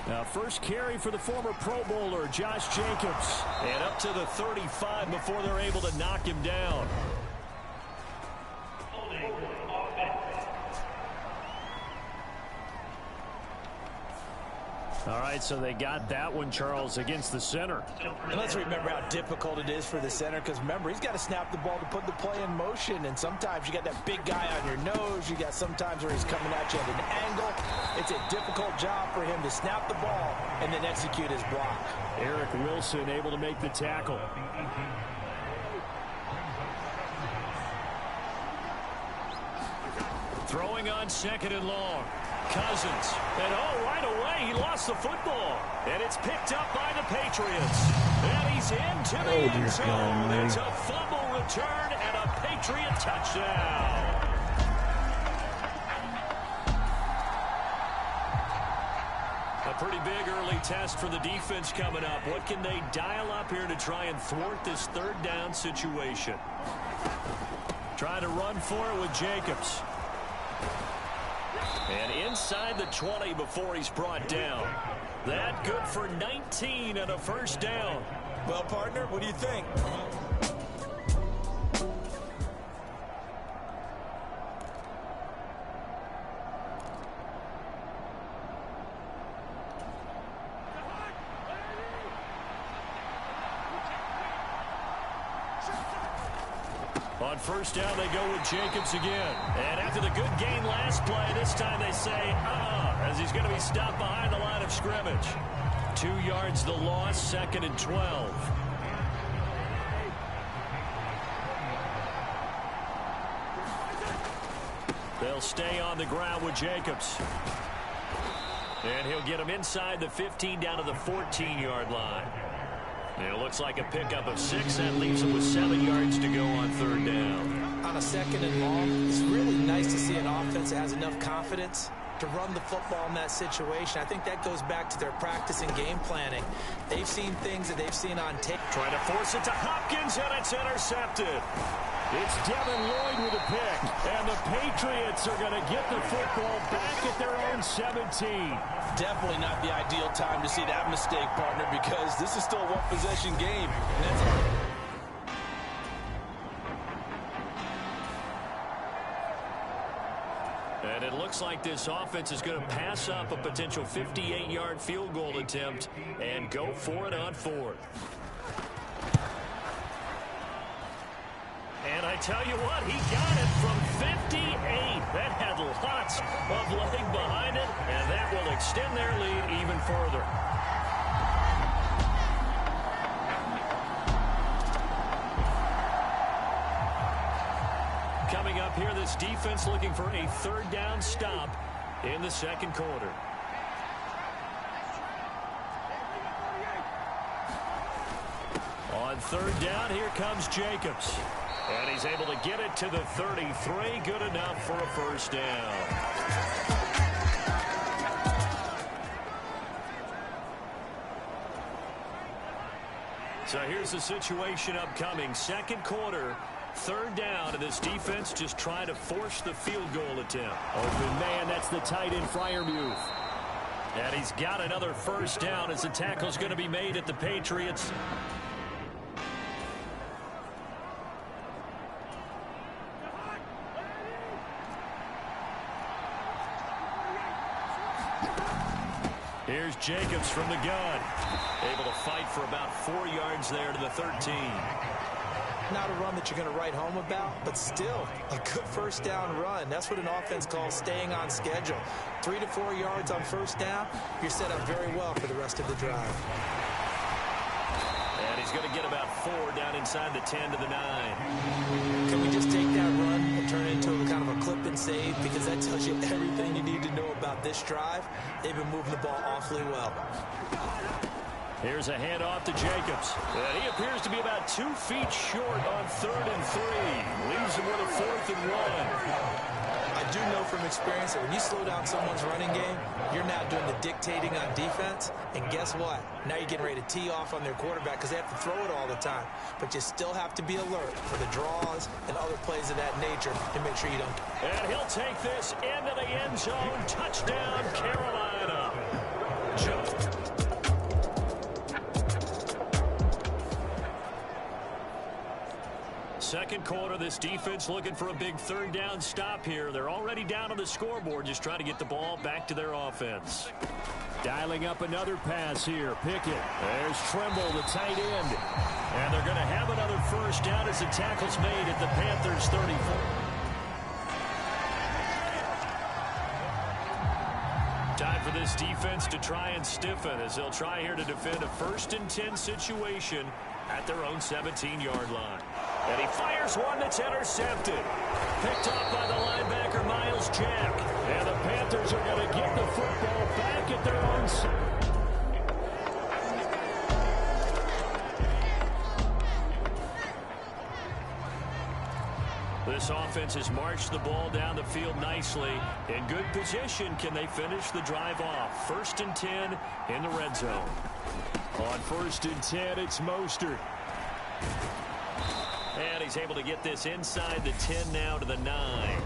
Now, first carry for the former Pro Bowler, Josh Jacobs. And up to the 35 before they're able to knock him down. All right, so they got that one, Charles, against the center. And let's remember how difficult it is for the center, because remember, he's got to snap the ball to put the play in motion, and sometimes you got that big guy on your nose. You got sometimes where he's coming at you at an angle. It's a difficult job for him to snap the ball and then execute his block. Eric Wilson able to make the tackle. Throwing on 2nd and long. Cousins. And right away, he lost the football. And it's picked up by the Patriots. And he's into the end zone. It's a fumble return and a Patriot touchdown. A pretty big early test for the defense coming up. What can they dial up here to try and thwart this 3rd down situation? Trying to run for it with Jacobs. And inside the 20 before he's brought down. That good for 19 and a 1st down. Well, partner, what do you think? On 1st down, they go with Jacobs again. And after the good gain last play, this time they say, as he's going to be stopped behind the line of scrimmage. 2 yards the loss, 2nd and 12. They'll stay on the ground with Jacobs. And he'll get him inside the 15 down to the 14-yard line. It looks like a pickup of 6. That leaves him with 7 yards to go on 3rd down. On a 2nd and long, it's really nice to see an offense that has enough confidence to run the football in that situation. I think that goes back to their practice and game planning. They've seen things that they've seen on tape. Trying to force it to Hopkins, and it's intercepted. It's Devin Lloyd with a pick, and the Patriots are going to get the football back at their own 17. Definitely not the ideal time to see that mistake, partner, because this is still a one-possession game. And it looks like this offense is going to pass up a potential 58-yard field goal attempt and go for it on 4th. And I tell you what, he got it from 58. That had lots of leg behind it, and that will extend their lead even further. Coming up here, this defense looking for a 3rd down stop in the 2nd quarter. On 3rd down, here comes Jacobs. And he's able to get it to the 33. Good enough for a 1st down. So here's the situation upcoming. 2nd quarter, 3rd down, and this defense just trying to force the field goal attempt. Open man, that's the tight end Freiermuth. And he's got another 1st down as the tackle's going to be made at the Patriots. Here's Jacobs from the gun. Able to fight for about 4 yards there to the 13. Not a run that you're going to write home about, but still a good 1st down run. That's what an offense calls staying on schedule. 3 to 4 yards on 1st down, you're set up very well for the rest of the drive. And he's going to get about 4 down inside the 10 to the 9. Can we just take that run and turn it into a kind of a clip and save? Because that tells you everything you need to know about this drive. They've been moving the ball awfully well. Here's a handoff to Jacobs. And he appears to be about 2 feet short on 3rd and 3. Leaves him with a 4th and 1. I do know from experience that when you slow down someone's running game, you're now doing the dictating on defense. And guess what? Now you're getting ready to tee off on their quarterback because they have to throw it all the time. But you still have to be alert for the draws and other plays of that nature to make sure you don't. And he'll take this into the end zone. Touchdown, Carolina. second quarter, this defense looking for a big third down stop here. They're already down on the scoreboard, just trying to get the ball back to their offense. Dialing up another pass here. Pickett. There's Trimble, the tight end. And they're going to have another first down as the tackle's made at the Panthers' 34. Time for this defense to try and stiffen as they'll try here to defend a 1st and 10 situation at their own 17-yard line. And he fires one that's intercepted. Picked up by the linebacker, Miles Jack. And the Panthers are going to get the football back at their own side. This offense has marched the ball down the field nicely. In good position, can they finish the drive off? 1st and 10 in the red zone. On 1st and 10, it's Mostert. And he's able to get this inside the 10 now to the 9.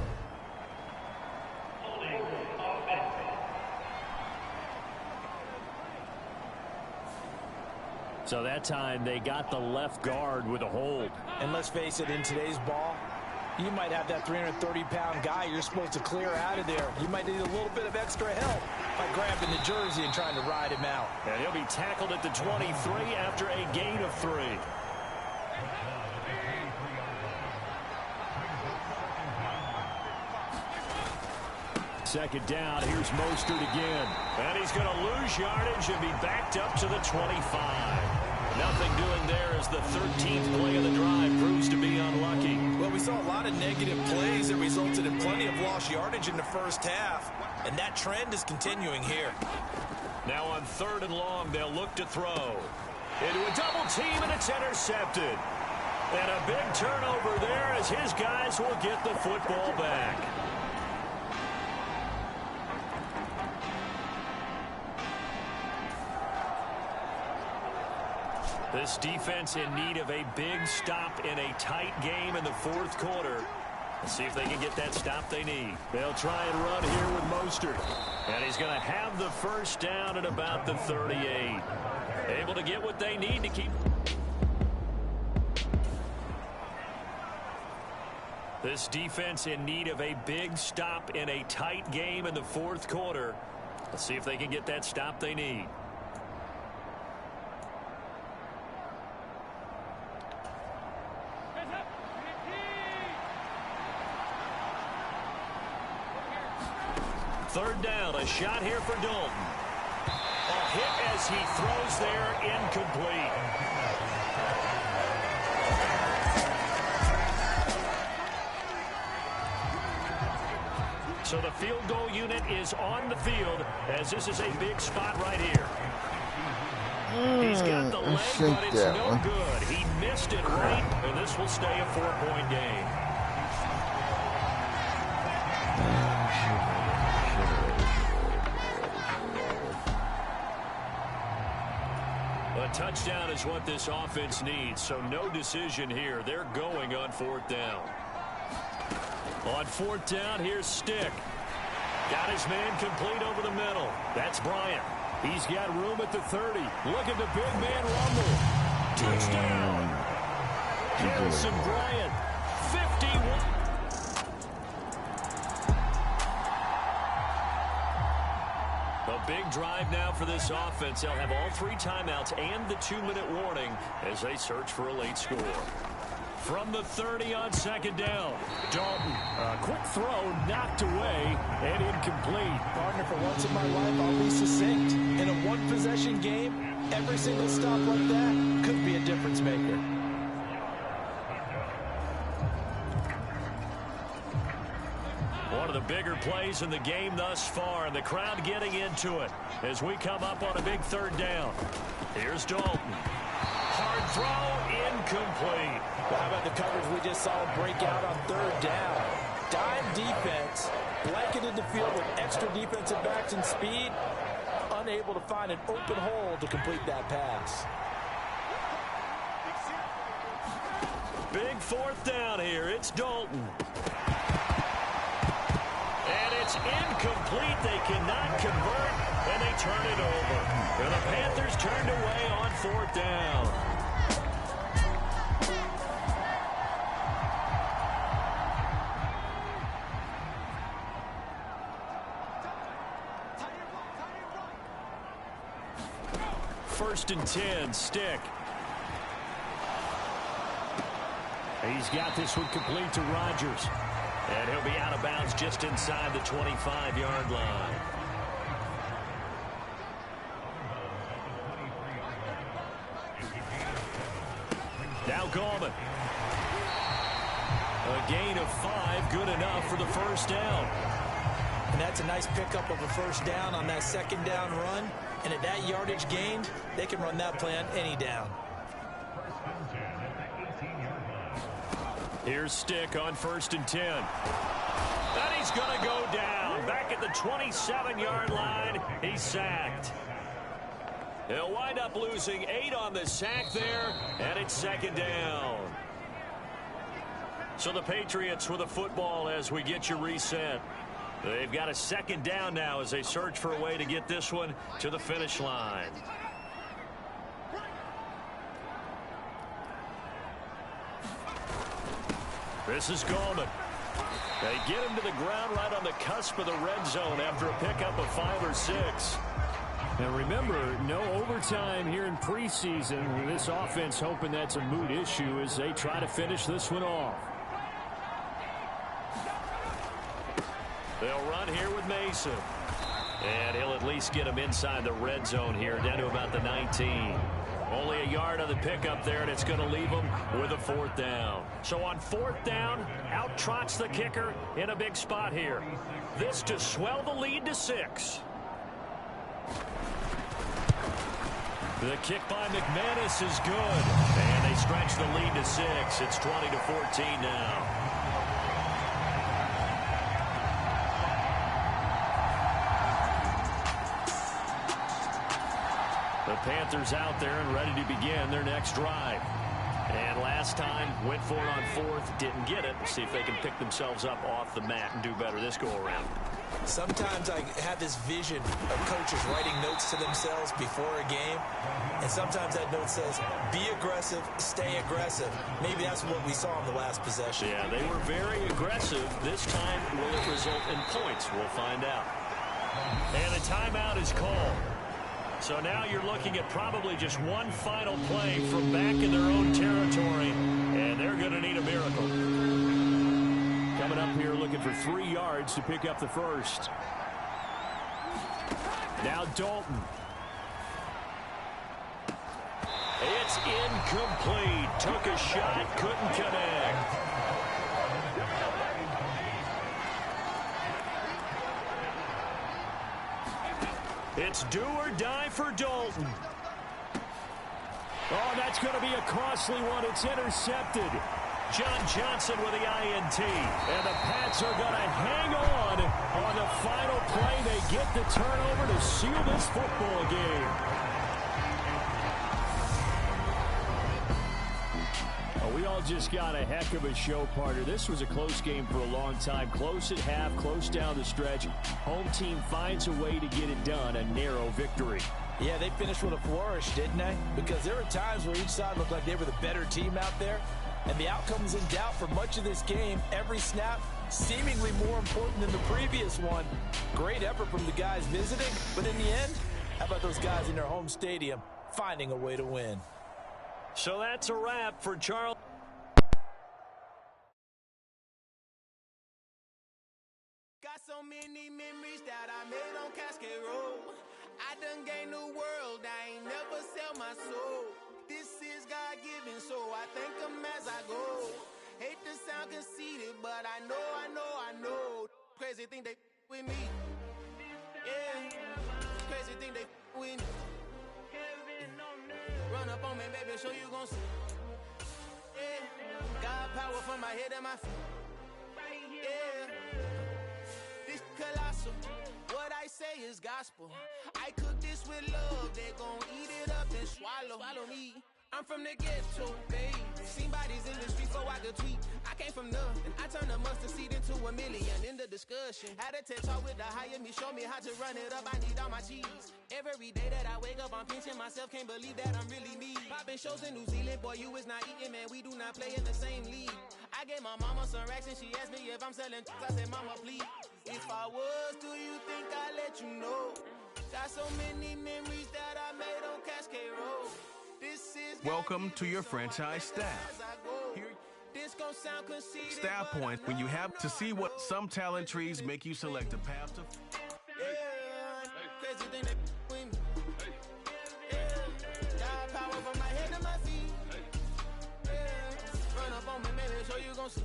So that time they got the left guard with a hold. And let's face it, in today's ball, you might have that 330-pound guy you're supposed to clear out of there. You might need a little bit of extra help by grabbing the jersey and trying to ride him out. And he'll be tackled at the 23 after a gain of 3. Second down, here's Mostert again. And he's going to lose yardage and be backed up to the 25. Nothing doing there as the 13th play of the drive proves to be unlucky. Well, we saw a lot of negative plays that resulted in plenty of lost yardage in the first half, and that trend is continuing here. Now on 3rd and long, they'll look to throw. Into a double team, and it's intercepted. And a big turnover there as his guys will get the football back. This defense in need of a big stop in a tight game in the 4th quarter. Let's see if they can get that stop they need. They'll try and run here with Mostert. And he's going to have the first down at about the 38. Able to get what they need to keep. This defense in need of a big stop in a tight game in the 4th quarter. Let's see if they can get that stop they need. Third down, a shot here for Dalton. A hit as he throws there, incomplete. So the field goal unit is on the field as this is a big spot right here. He's got the leg, but it's no good. He missed it right, and this will stay a 4-point game. A touchdown is what this offense needs, so no decision here. They're going on 4th down. On 4th down, here's Stick. Got his man complete over the middle. That's Bryant. He's got room at the 30. Look at the big man rumble. Touchdown. Harrison Bryant, 51. A big drive now for this offense. They'll have all 3 timeouts and the 2-minute warning as they search for a late score. From the 30 on 2nd down, Dalton. A quick throw knocked away and incomplete. Partner, for once in my life, I'll be succinct. In a one-possession game, every single stop like that could be a difference maker. One of the bigger plays in the game thus far, and the crowd getting into it as we come up on a big 3rd down. Here's Dalton. Hard throw, incomplete. Well, how about the coverage we just saw break out on 3rd down? Dime defense, blanketed the field with extra defensive backs and speed, unable to find an open hole to complete that pass. Big 4th down here. It's Dalton. And it's incomplete. They cannot convert, and they turn it over. And the Panthers turned away on 4th down. first and 10, Stick. He's got this one complete to Rodgers. And he'll be out of bounds just inside the 25-yard line. Now Gallman. A gain of 5, good enough for the first down. And that's a nice pickup of a first down on that second down run. And at that yardage gain, they can run that play on any down. Here's Stick on first and 10. And he's going to go down. Back at the 27-yard line, he's sacked. He'll wind up losing 8 on the sack there, and it's second down. So the Patriots with a football as we get you reset. They've got a second down now as they search for a way to get this one to the finish line. This is Gallman. They get him to the ground right on the cusp of the red zone after a pickup of 5 or 6. Now remember, no overtime here in preseason. This offense hoping that's a moot issue as they try to finish this one off. They'll run here with Mason. And he'll at least get him inside the red zone here, down to about the 19. Only a yard on the pickup there, and it's going to leave him with a 4th down. So on 4th down, out trots the kicker in a big spot here. This to swell the lead to 6. The kick by McManus is good. And they stretch the lead to 6. It's 20-14 now. The Panthers out there and ready to begin their next drive. And last time, went for it on 4th, didn't get it. We'll see if they can pick themselves up off the mat and do better this go-around. Sometimes I have this vision of coaches writing notes to themselves before a game. And sometimes that note says, be aggressive, stay aggressive. Maybe that's what we saw in the last possession. Yeah, they were very aggressive. This time, will it result in points? We'll find out. And a timeout is called. So now you're looking at probably just one final play from back in their own territory, and they're going to need a miracle. Coming up here looking for 3 yards to pick up the first. Now Dalton. It's incomplete. Took a shot, couldn't connect. It's do or die for Dalton. Oh, that's going to be a costly one. It's intercepted. John Johnson with the INT. And the Pats are going to hang on the final play. They get the turnover to seal this football game. We all just got a heck of a show, partner. This was a close game for a long time. Close at half, close down the stretch. Home team finds a way to get it done. A narrow victory. Yeah, they finished with a flourish, didn't they? Because there were times where each side looked like they were the better team out there. And the outcome was in doubt for much of this game. Every snap seemingly more important than the previous one. Great effort from the guys visiting. But in the end, how about those guys in their home stadium finding a way to win? So that's a wrap for Charles. Got so many memories that I made on Cascade Road. I done gained the world, I ain't never sell my soul. This is God-given, so I thank him as I go. Hate to sound conceited, but I know. Crazy think they with me. Yeah, crazy think they with me. Run up on me, baby, show you gon' see. Yeah, God power from my head and my feet. Yeah, this colossal. What I say is gospel. I cook this with love. They gon' eat it up and swallow me. I'm from the ghetto, baby. Seen bodies in the street before I could tweet. I came from nothing. I turned a mustard seed into a million in the discussion. Had a TED talk with the higher me, show me how to run it up. I need all my cheese. Every day that I wake up, I'm pinching myself. Can't believe that I'm really me. Popping shows in New Zealand, boy, you is not eating, man. We do not play in the same league. I gave my mama some racks and she asked me if I'm selling. I said, mama, please. If I was, do you think I'd let you know? Got so many memories that I made on Cascade Welcome to your franchise staff. Here, staff point when you have to see what some talent trees make you select a path to. Crazy thing that with me. Got power from my head to my feet. Run up on me, man, so you gon' see.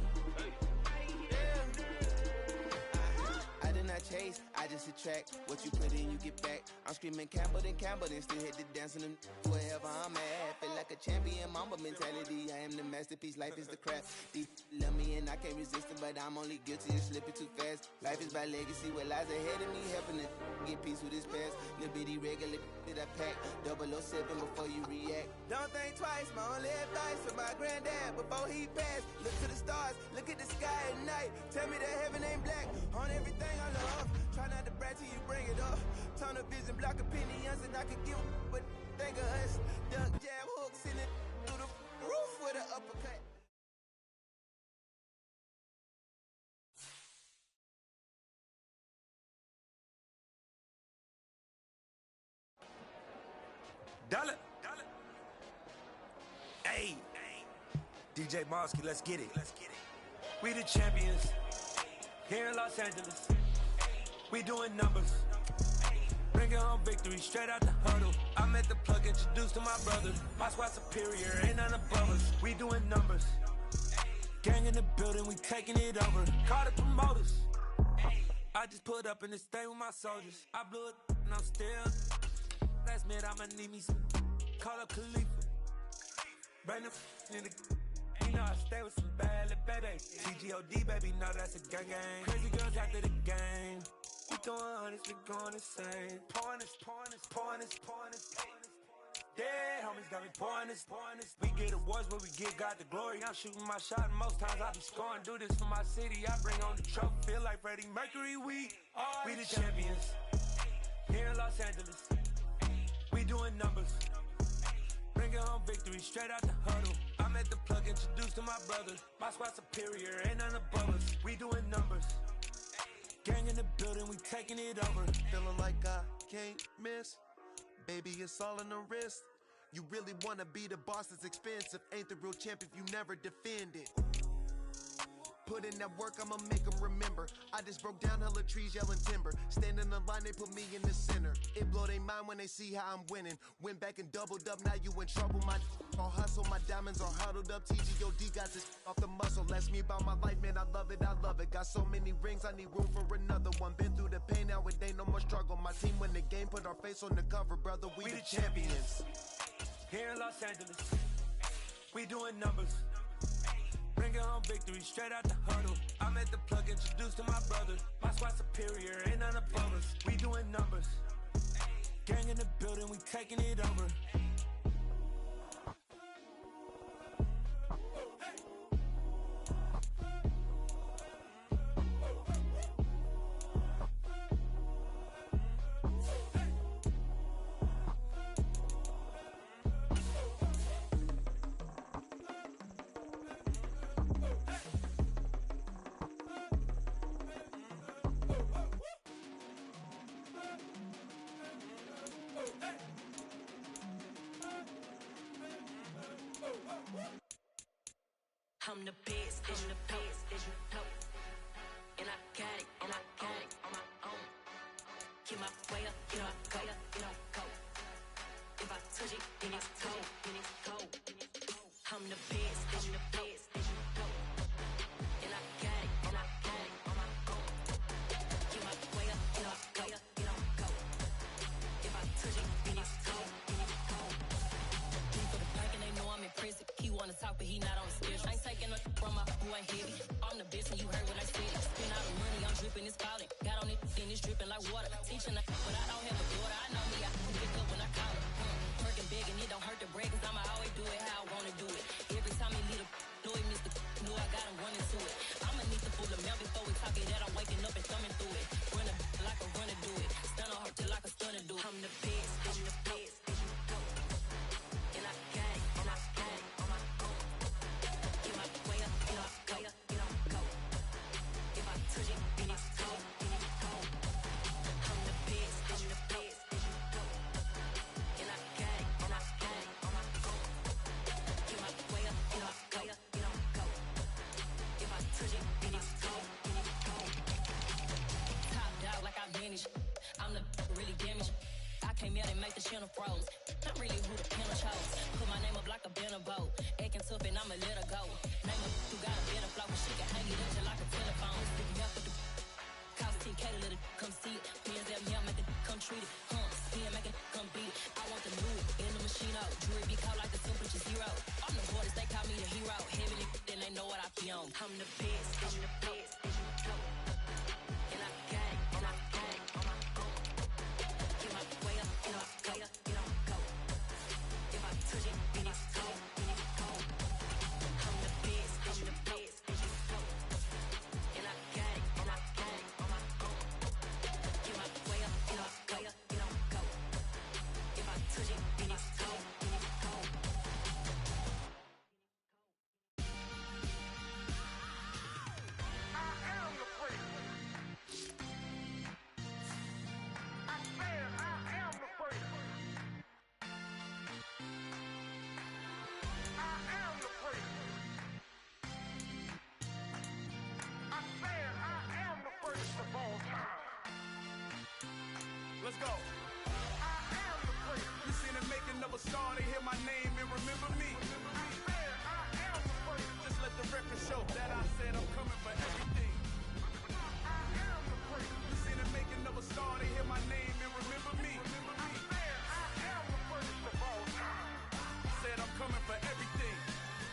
I did not chase, I just attract. What you put in, you get back. I'm screaming Campbell, then still hit the dancing and wherever I'm at. Feel like a champion, mamba mentality. I am the masterpiece, life is the craft. Deep love me and I can't resist it, but I'm only guilty of slipping too fast. Life is by legacy, what lies ahead of me, helping to get peace with this past. Little bitty regular that I pack, 007 before you react. Don't think twice, my only advice to my granddad before he passed. Look to the stars, look at the sky at night. Tell me that heaven ain't black on everything I love. Try not to brag till you bring it up. Tunnel vision, block opinions, and I can give but think of us. Dunk jab hooks in it through the roof with an uppercut. Dollar. Hey, DJ Mosky, let's get it. We the champions here in Los Angeles. We doing numbers. Bringing home victory straight out the huddle. I'm at the plug, introduced to my brother. My squad superior, ain't none above us. We doing numbers. Gang in the building, we taking it over. Call the promoters. I just put up in this thing with my soldiers. I blew it and I'm still. Last minute I'ma need me some. Call up Khalifa. Bring the in the. You know I stay with some bad little baby. TGOD baby, know that's a gang gang. Crazy girls after the game. We throwing hundreds, we going insane. Pouring this. Dead homies got me pouring this. We get awards, but we give God the glory. I'm shooting my shot, and most times I be scoring. Do this for my city, I bring on the trophy. Feel like Freddie Mercury, we the champions. Here in Los Angeles, we doing numbers. Bringing home victory straight out the huddle. I'm at the plug, introduced to my brother. My squad superior, ain't none above us. We doing numbers. Gang in the building, we taking it over. Feeling like I can't miss. Baby, it's all in the wrist. You really wanna be the boss, it's expensive. Ain't the real champ if you never defend it. Put in that work, I'ma make them remember. I just broke down hella trees, yelling timber. Stand in the line, they put me in the center. It blow their mind when they see how I'm winning. Went back and doubled up, now you in trouble. My all hustle, my diamonds are huddled up. TGOD got this off the muscle. That's me about my life, man, I love it. Got so many rings, I need room for another one. Been through the pain, now it ain't no more struggle. My team win the game, put our face on the cover, brother. We the champions. Here in Los Angeles, we doing numbers. Bringing home victory straight out the huddle. I'm at the plug, introduced to my brother. My squad superior, ain't none above us. We doing numbers. Gang in the building, we taking it over. I'm the best, and the best, as you know. And I got it on my own. Get my way up, get my go, go. If I touch it, then it's cold, I'm the best, and the best, as you know. And I got it on my own. Get my way up, get my go, If I touch it, then it's cold, He for the pack and they know I'm impressive. He wanna talk, but he not on the schedule. I ain't taking nothing from my boy heavy. I'm the best and you heard what I said. Spend all the money, I'm dripping, it's falling. Got on it, then it's dripping like water. Teaching her, but I don't have a daughter. I know me, I can pick up when I call her. Working big and it don't hurt the break, cause I'ma always do it how I wanna do it. Every time he lead a know he missed the know I got him running to it. I'ma need to pull the mail before we talk it that I'm waking up and thumbing through it. Run a like a runner do it. Stun on her till like a stunner do it. I'm the best, and the best, and you know. And I got it, and I got it on my own. Get my way up, get my go. If I touch it, then it's cold, I'm the best, and the best, and you know. And I got it on my own. they make the channel froze. Not really who the panel chose. Put my name up like a banner boat. Acting tough and I'ma let her go. Name up who got a better flow, but she can hang it up just like a telephone. Stick me up with the cost 10K to let it come see it. Bands that me, I make it come treat it. Spin, make it come beat it. I want the new in the machine out. Jewelry be called like the temperature zero. I'm the hardest, they call me the hero. Heavily, then they know what I be on. I'm the best, I'm the best, and you know. And I got it, and I got it on my own. Get my way up, get up, go, get on, go. If I touch it, then it's cold, then it's cold. I'm the best, and you know. And I got it, and I got it on my own. Get my way up, get up, go, get on, go. If I touch it, then it's cold, then it's cold. Let's go. You seen the making of a star, they hear my name and remember me. Just let the record show that I said I'm coming for everything. You seen the making of a star, they hear my name and remember me. Said I'm coming for everything.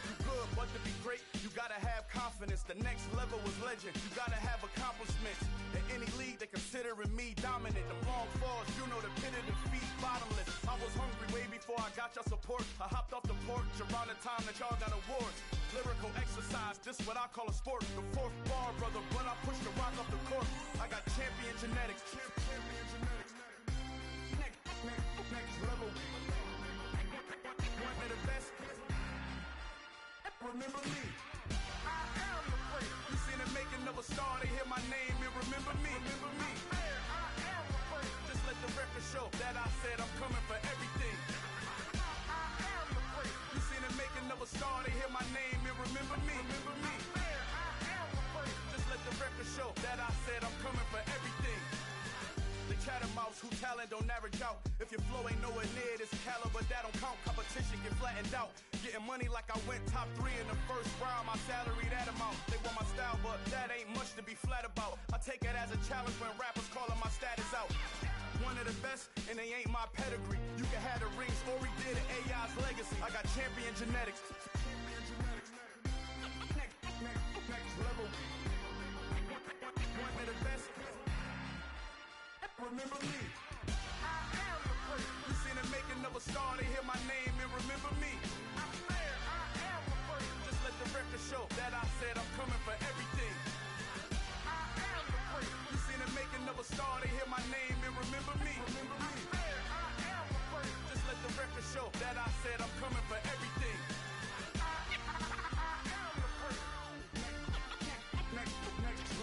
You good, but to be great, you gotta have confidence. The next level was legend. You gotta have accomplishments. In any league, they considering me dominant. The long falls, you know the pit of defeat, bottomless. I was hungry way before I got your support. I hopped off the porch around the time that y'all got awards. Lyrical exercise, this what I call a sport. The fourth bar, brother, when I push the rock off the court. I got champion genetics. Champion genetics. Next level. One of the best. Remember me. I am the first. You seen the making of a star, they hear my name and remember me. Remember me. I am the first. Just let the record show that I said I'm coming for everything. I am the first. You seen the making of a star, they hear my name and remember me. Remember me. I am the first. Just let the record show that I said I'm coming for everything. The catamounts who talent don't average out. If your flow ain't nowhere near this caliber, that don't count. Competition get flattened out. Getting money like I went top 3 in the first round. My salary that amount. They want my style, but that ain't much to be flat about. I take it as a challenge when rappers calling my status out. One of the best, and they ain't my pedigree. You can have the rings, or we did it, AI's legacy. I got champion genetics. Next level. One of the best. Remember me. I am the first. You seen the making of a star, they hear my name and remember me. I am the first. Just let the record show that I said I'm coming for everything. I am the first. You seen the making of a star, they hear my name and remember me. Remember me. I am the first. Just let the record show that I said I'm coming for everything. I am the first. Next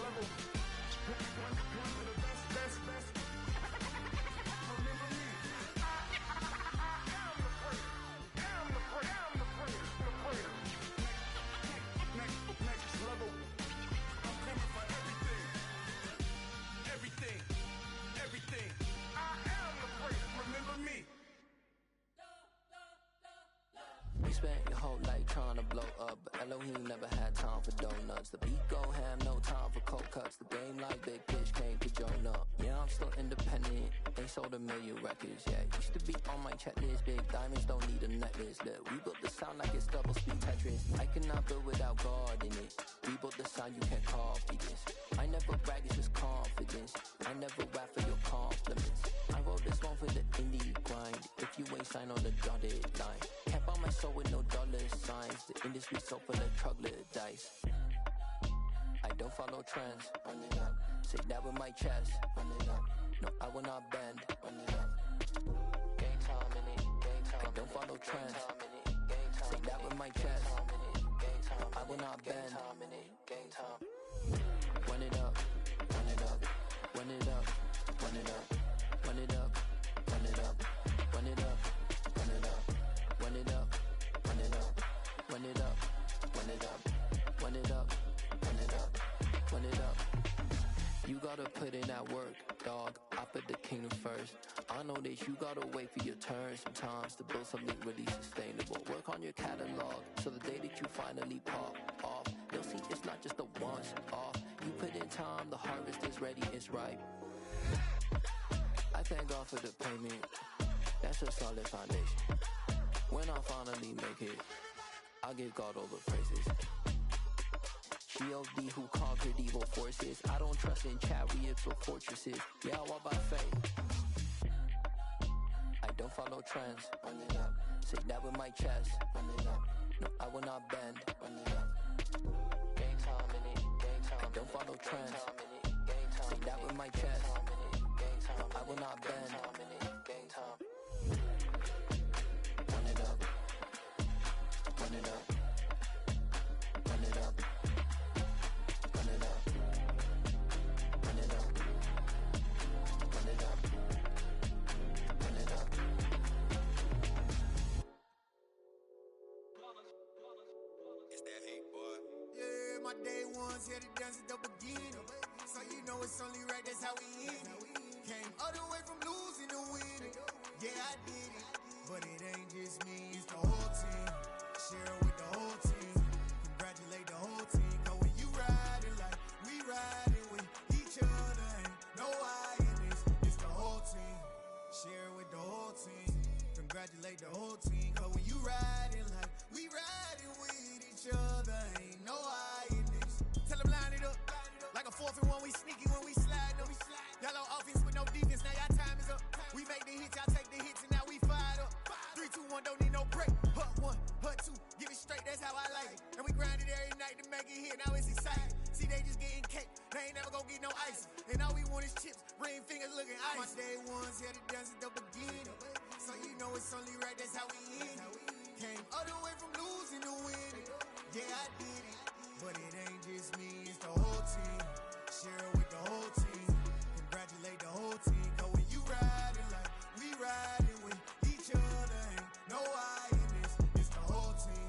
level. One of the best. Remember me. I am the first. Am the first. Next level. I'm coming for everything. Everything. I am the first. Remember me. We spent your whole life trying to blow up, but Elohim never had time for donuts. The beat go ham, no time for cold cuts. The game like Big Pitch came to join up. Yeah, I'm still independent. They sold 1 million records. Yeah, used to be on my checklist. Big diamonds don't need a necklace. Look, we built the sound like it's double speed Tetris. I cannot build without God in it. We built the sound, you can't copy this. I never brag, it's just confidence. I never rap for your compliments. I wrote this one for the indie grind. If you ain't signed on the dotted line, can't buy my soul with no dollar signs. The industry so full of troglodytes. I don't follow trends. Run it up. Say that with my chest. Run it up. No, I will not bend. Run it up. Game time in it. Game time. I don't follow trends. Say that with my chest. I will not bend. Game time. Run it up. Run it up. Run it up. Run it up. Run it up. Run it up. Run it up. Run it up. Run it up. Run it up. Run it up. Run it up. Run it up. Run it up. Run it up. You gotta put in that work, dog. I at the kingdom first. I know that you gotta wait for your turn sometimes to build something really sustainable. Work on your catalog so the day that you finally pop off, you'll see it's not just a once off. You put in time, the harvest is ready, it's ripe. I thank God for the payment. That's a solid foundation. When I finally make it, I'll give God all the praises. G.O.D. who conquered evil forces. I don't trust in chariots or fortresses. Yeah, I walk by faith. I don't follow trends. Run it up. Say that with my chest. Run it up. No, I will not bend. Run it up. Game time in it. Game time. I don't follow trends. Say that with my chest. No, I will not bend. Game time. Run it up. Run it up. Run it up. Run it up. Run it up. Run it up. Run it up. It's that hate, boy. Yeah, my day ones here to dance at the beginning. So you know it's only right, that's how we end it. Came all the way from losing to winning. Yeah, I did it. But it ain't just me, it's the whole team. Share it with the whole team. Congratulate the whole team. Cause when you riding like we riding with each other, ain't no I in this. It's the whole team. Share it with the whole team. Congratulate the whole team. Cause when you riding like we riding with each other, ain't no I in this. Tell them line it up. Like a 4th and 1, we sneaky when we slide up. Y'all on offense with no defense, now y'all time is up. We make the hits, y'all take the hits, and now we fired up. 3, 2, 1, don't need no break. Hut 1, hut 2, give it straight, that's how I like it. And we grind it every night to make it hit, now it's exciting. See, they just getting cake, they ain't never gonna get no ice. And all we want is chips, ring fingers looking ice. My day ones here to dance at the beginning. So you know it's only right, that's how we end it. Came all the way from losing to winning. Yeah, I did it. But it ain't just me, it's the whole team. Share it with the whole team. Congratulate the whole team. Cause when you riding like we riding with each other, ain't no I in this. It's the whole team.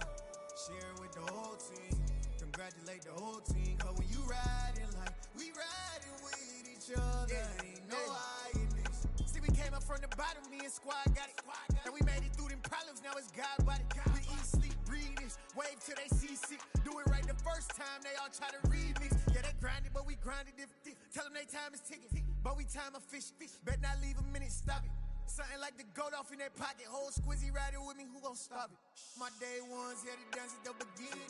Share it with the whole team. Congratulate the whole team. Cause when you riding like we riding with each other, ain't no I in this. See, we came up from the bottom, me and squad got it. And we made it through them problems, now it's God body. We eat, sleep, breathe this. Wave till they see sick. Do it right the first time, they all try to remix. Yeah, they grinded, but we grinded different. Tell them they time is ticking, but we time a fish. Bet not leave a minute, stop it. Something like the goat off in their pocket. Whole squizzy riding with me, who gon' stop it? My day ones here to dance at the beginning.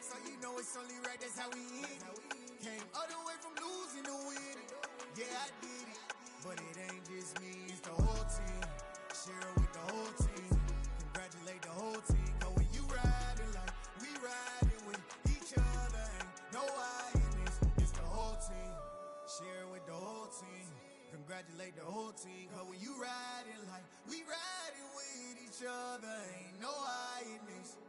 So you know it's only right, that's how we end it. Came all the way from losing to winning. Yeah, I did it. But it ain't just me, it's the whole team. Share it with the whole team. Congratulate the whole team. Cause when you riding like we riding with each other, ain't no I in this. It's the whole team. Share it with the whole team. Congratulate the whole team. Cause when you riding like we riding with each other, ain't no I in this.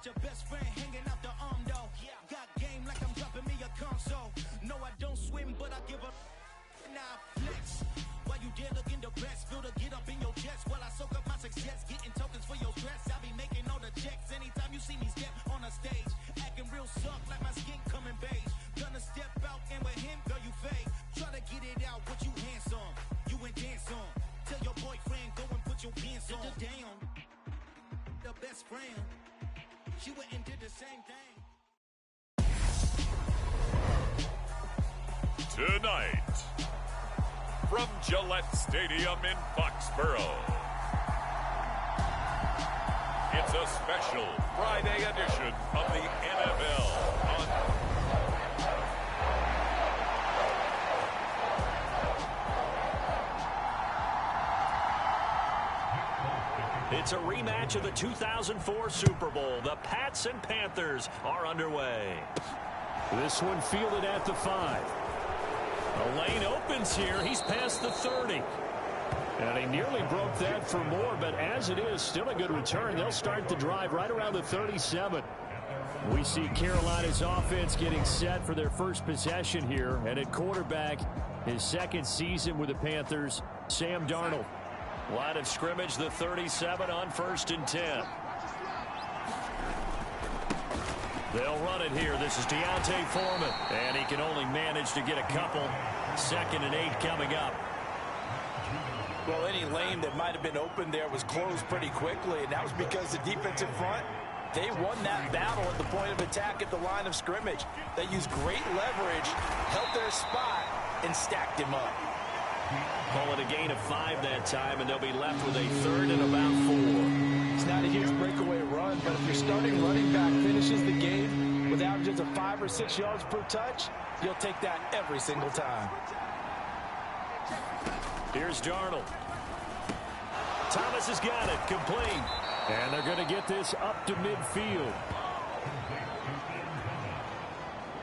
Got your best friend hanging out the arm though. Got game like I'm dropping me a console. No, I don't swim, but I give up. Now flex. While you dare look in the best, feel to get up in your chest while I soak up my success, getting tokens for your stress. I be making all the checks anytime you see me step on a stage, acting real suck like my skin coming beige. Gonna step out and with him, girl, you fake. Try to get it out, what you handsome, you and dance on. Tell your boyfriend go and put your pants on. Damn, the best friend. She went and did the same thing. Tonight, from Gillette Stadium in Foxborough, it's a special Friday edition of the NFL on It's a rematch of the 2004 Super Bowl. The Pats and Panthers are underway. This one fielded at the 5. The lane opens here. He's past the 30. And he nearly broke that for more, but as it is, still a good return. They'll start the drive right around the 37. We see Carolina's offense getting set for their first possession here. And at quarterback, his second season with the Panthers, Sam Darnold. Line of scrimmage, the 37 on 1st and 10. They'll run it here. This is Deontay Foreman. And he can only manage to get a couple. 2nd and 8 coming up. Well, any lane that might have been open there was closed pretty quickly, and that was because the defensive front, they won that battle at the point of attack at the line of scrimmage. They used great leverage, held their spot, and stacked him up. Call it a gain of 5 that time, and they'll be left with a 3rd and about 4. It's not a huge breakaway run, but if your starting running back finishes the game with averages of 5 or 6 yards per touch, you'll take that every single time. Here's Darnold. Thomas has got it. Complete. And they're going to get this up to midfield.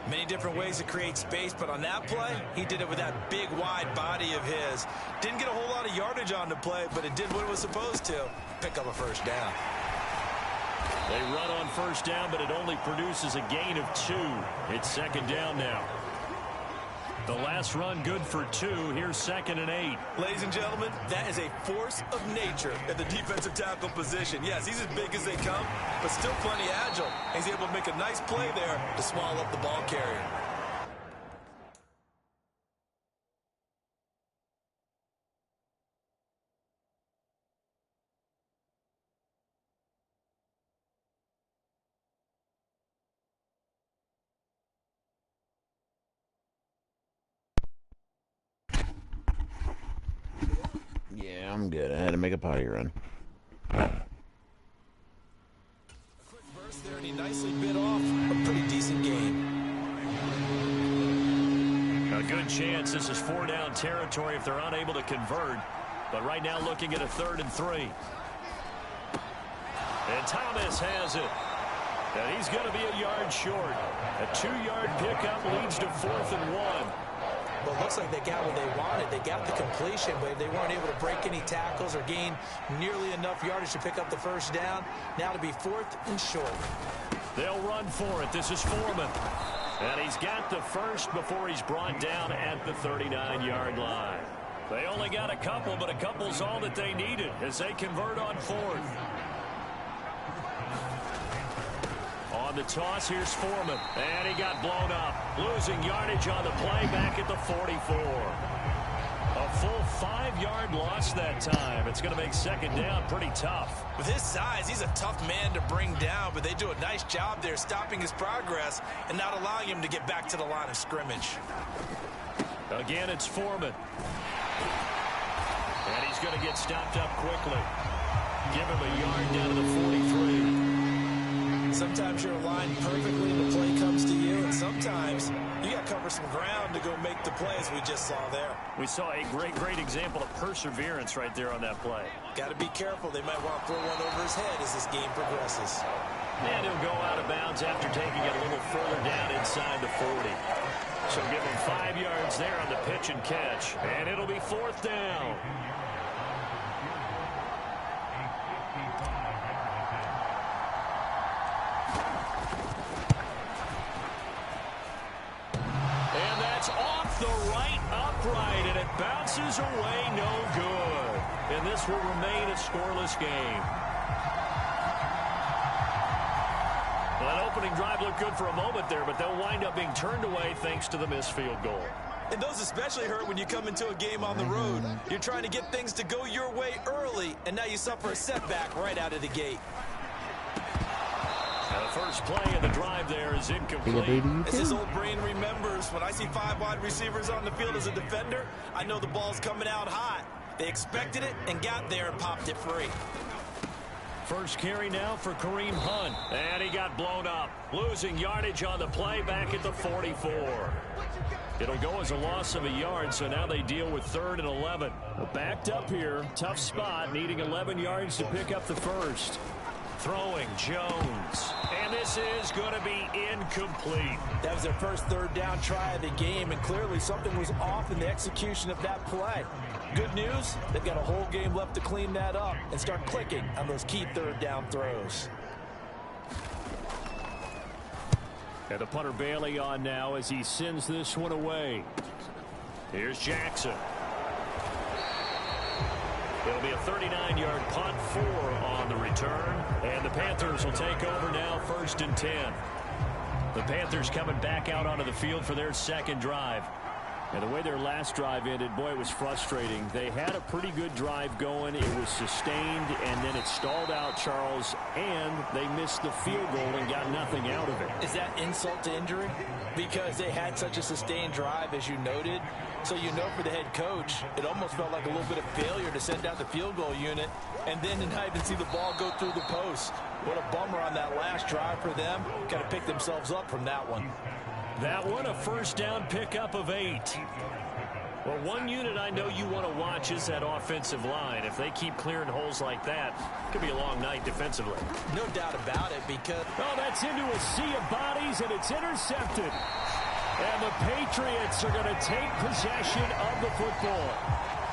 Many different ways to create space, but on that play, he did it with that big, wide body of his. Didn't get a whole lot of yardage on the play, but it did what it was supposed to. Pick up a 1st down. They run on 1st down, but it only produces a gain of 2. It's 2nd down now. The last run good for 2. Here's 2nd and 8. Ladies and gentlemen, that is a force of nature at the defensive tackle position. Yes, he's as big as they come, but still plenty agile. He's able to make a nice play there to swallow up the ball carrier. Yeah, I'm good. I had to make a potty run. A quick burst there, and he nicely bit off a pretty decent game. A good chance this is 4-down territory if they're unable to convert. But right now looking at a 3rd and 3. And Thomas has it. And he's going to be a yard short. A 2-yard pickup leads to 4th and 1. Well, it looks like they got what they wanted. They got the completion, but they weren't able to break any tackles or gain nearly enough yardage to pick up the 1st down. Now to be 4th and short. They'll run for it. This is Foreman. And he's got the 1st before he's brought down at the 39-yard line. They only got a couple, but a couple's all that they needed as they convert on 4th. On the toss, here's Foreman. And he got blown up. Losing yardage on the play back at the 44. A full 5-yard loss that time. It's going to make 2nd down pretty tough. With his size, he's a tough man to bring down, but they do a nice job there stopping his progress and not allowing him to get back to the line of scrimmage. Again, it's Foreman. And he's going to get stopped up quickly. Give him a yard down to the 43. Sometimes you're aligned perfectly and the play comes to you, and sometimes you got to cover some ground to go make the play, as we just saw there. We saw a great example of perseverance right there on that play. Got to be careful. They might want to throw one over his head as this game progresses. And he'll go out of bounds after taking it a little further down inside the 40. So give him 5 yards there on the pitch and catch, and it'll be 4th down. Off the right upright, and it bounces away, no good. And this will remain a scoreless game. Well, that opening drive looked good for a moment there, but they'll wind up being turned away thanks to the missed field goal. And those especially hurt when you come into a game on the road. You're trying to get things to go your way early, and now you suffer a setback right out of the gate. The first play of the drive there is incomplete. As his old brain remembers, when I see 5 wide receivers on the field as a defender, I know the ball's coming out hot. They expected it and got there and popped it free. First carry now for Kareem Hunt. And he got blown up. Losing yardage on the play back at the 44. It'll go as a loss of a yard, so now they deal with 3rd and 11. Backed up here, tough spot, needing 11 yards to pick up the first. Throwing Jones, and this is going to be incomplete. That was their first 3rd down try of the game, and clearly something was off in the execution of that play. Good news, they've got a whole game left to clean that up and start clicking on those key 3rd down throws. And the punter Bailey on now as he sends this one away. Here's Jackson. It'll be a 39-yard punt, 4 on the return. And the Panthers will take over now, 1st and 10. The Panthers coming back out onto the field for their second drive. And the way their last drive ended, boy, it was frustrating. They had a pretty good drive going. It was sustained, and then it stalled out, Charles, and they missed the field goal and got nothing out of it. Is that insult to injury? Because they had such a sustained drive, as you noted. So you know for the head coach, it almost felt like a little bit of failure to send out the field goal unit and then to not even see the ball go through the post. What a bummer on that last drive for them. Got to pick themselves up from that one. That one, a first down pickup of 8. Well, one unit I know you want to watch is that offensive line. If they keep clearing holes like that, it could be a long night defensively. No doubt about it, because... Oh, that's into a sea of bodies, and it's intercepted. And the Patriots are going to take possession of the football.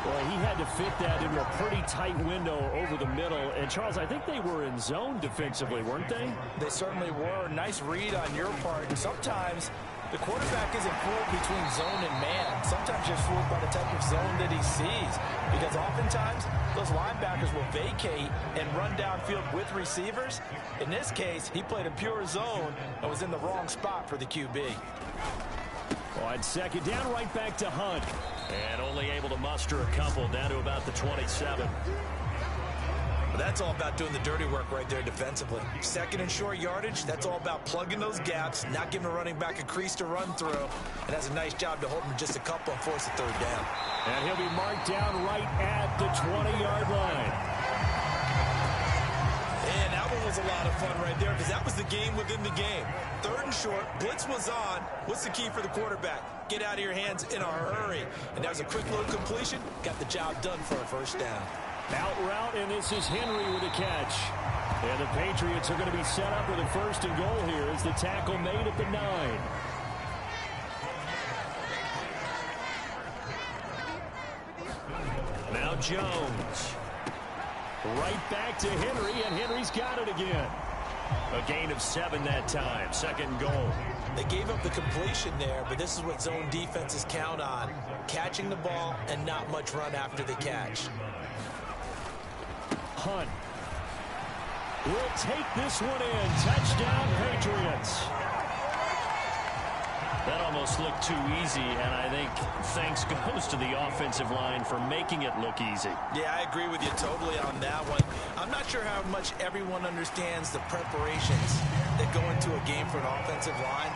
Well, he had to fit that into a pretty tight window over the middle. And, Charles, I think they were in zone defensively, weren't they? They certainly were. Nice read on your part. And sometimes the quarterback isn't fooled between zone and man. Sometimes you're fooled by the type of zone that he sees. Because oftentimes, those linebackers will vacate and run downfield with receivers. In this case, he played a pure zone and was in the wrong spot for the QB. On 2nd down, right back to Hunt. And only able to muster a couple down to about the 27. But that's all about doing the dirty work right there defensively. 2nd and short yardage, that's all about plugging those gaps, not giving a running back a crease to run through. And that's a nice job to hold him just a couple and force a 3rd down. And he'll be marked down right at the 20-yard line. And that one was a lot of fun right there because that was the game within the game. 3rd and short, blitz was on. What's the key for the quarterback? Get out of your hands in a hurry. And that was a quick little completion. Got the job done for a first down. Out route, and this is Henry with a catch. And the Patriots are going to be set up with a 1st and goal here as the tackle made at the 9. Now Jones. Right back to Henry, and Henry's got it again. A gain of 7 that time. 2nd and goal. They gave up the completion there, but this is what zone defenses count on. Catching the ball and not much run after the catch. Hunt will take this one in. Touchdown, Patriots. That almost looked too easy, and I think thanks goes to the offensive line for making it look easy. Yeah, I agree with you totally on that one. I'm not sure how much everyone understands the preparations that go into a game for an offensive line,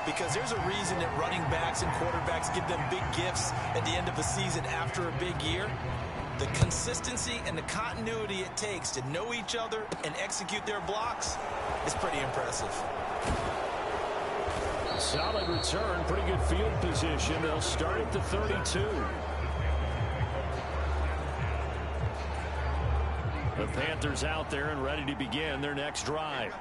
because there's a reason that running backs and quarterbacks give them big gifts at the end of the season after a big year. The consistency and the continuity it takes to know each other and execute their blocks is pretty impressive. Solid return, pretty good field position. They'll start at the 32. The Panthers out there and ready to begin their next drive.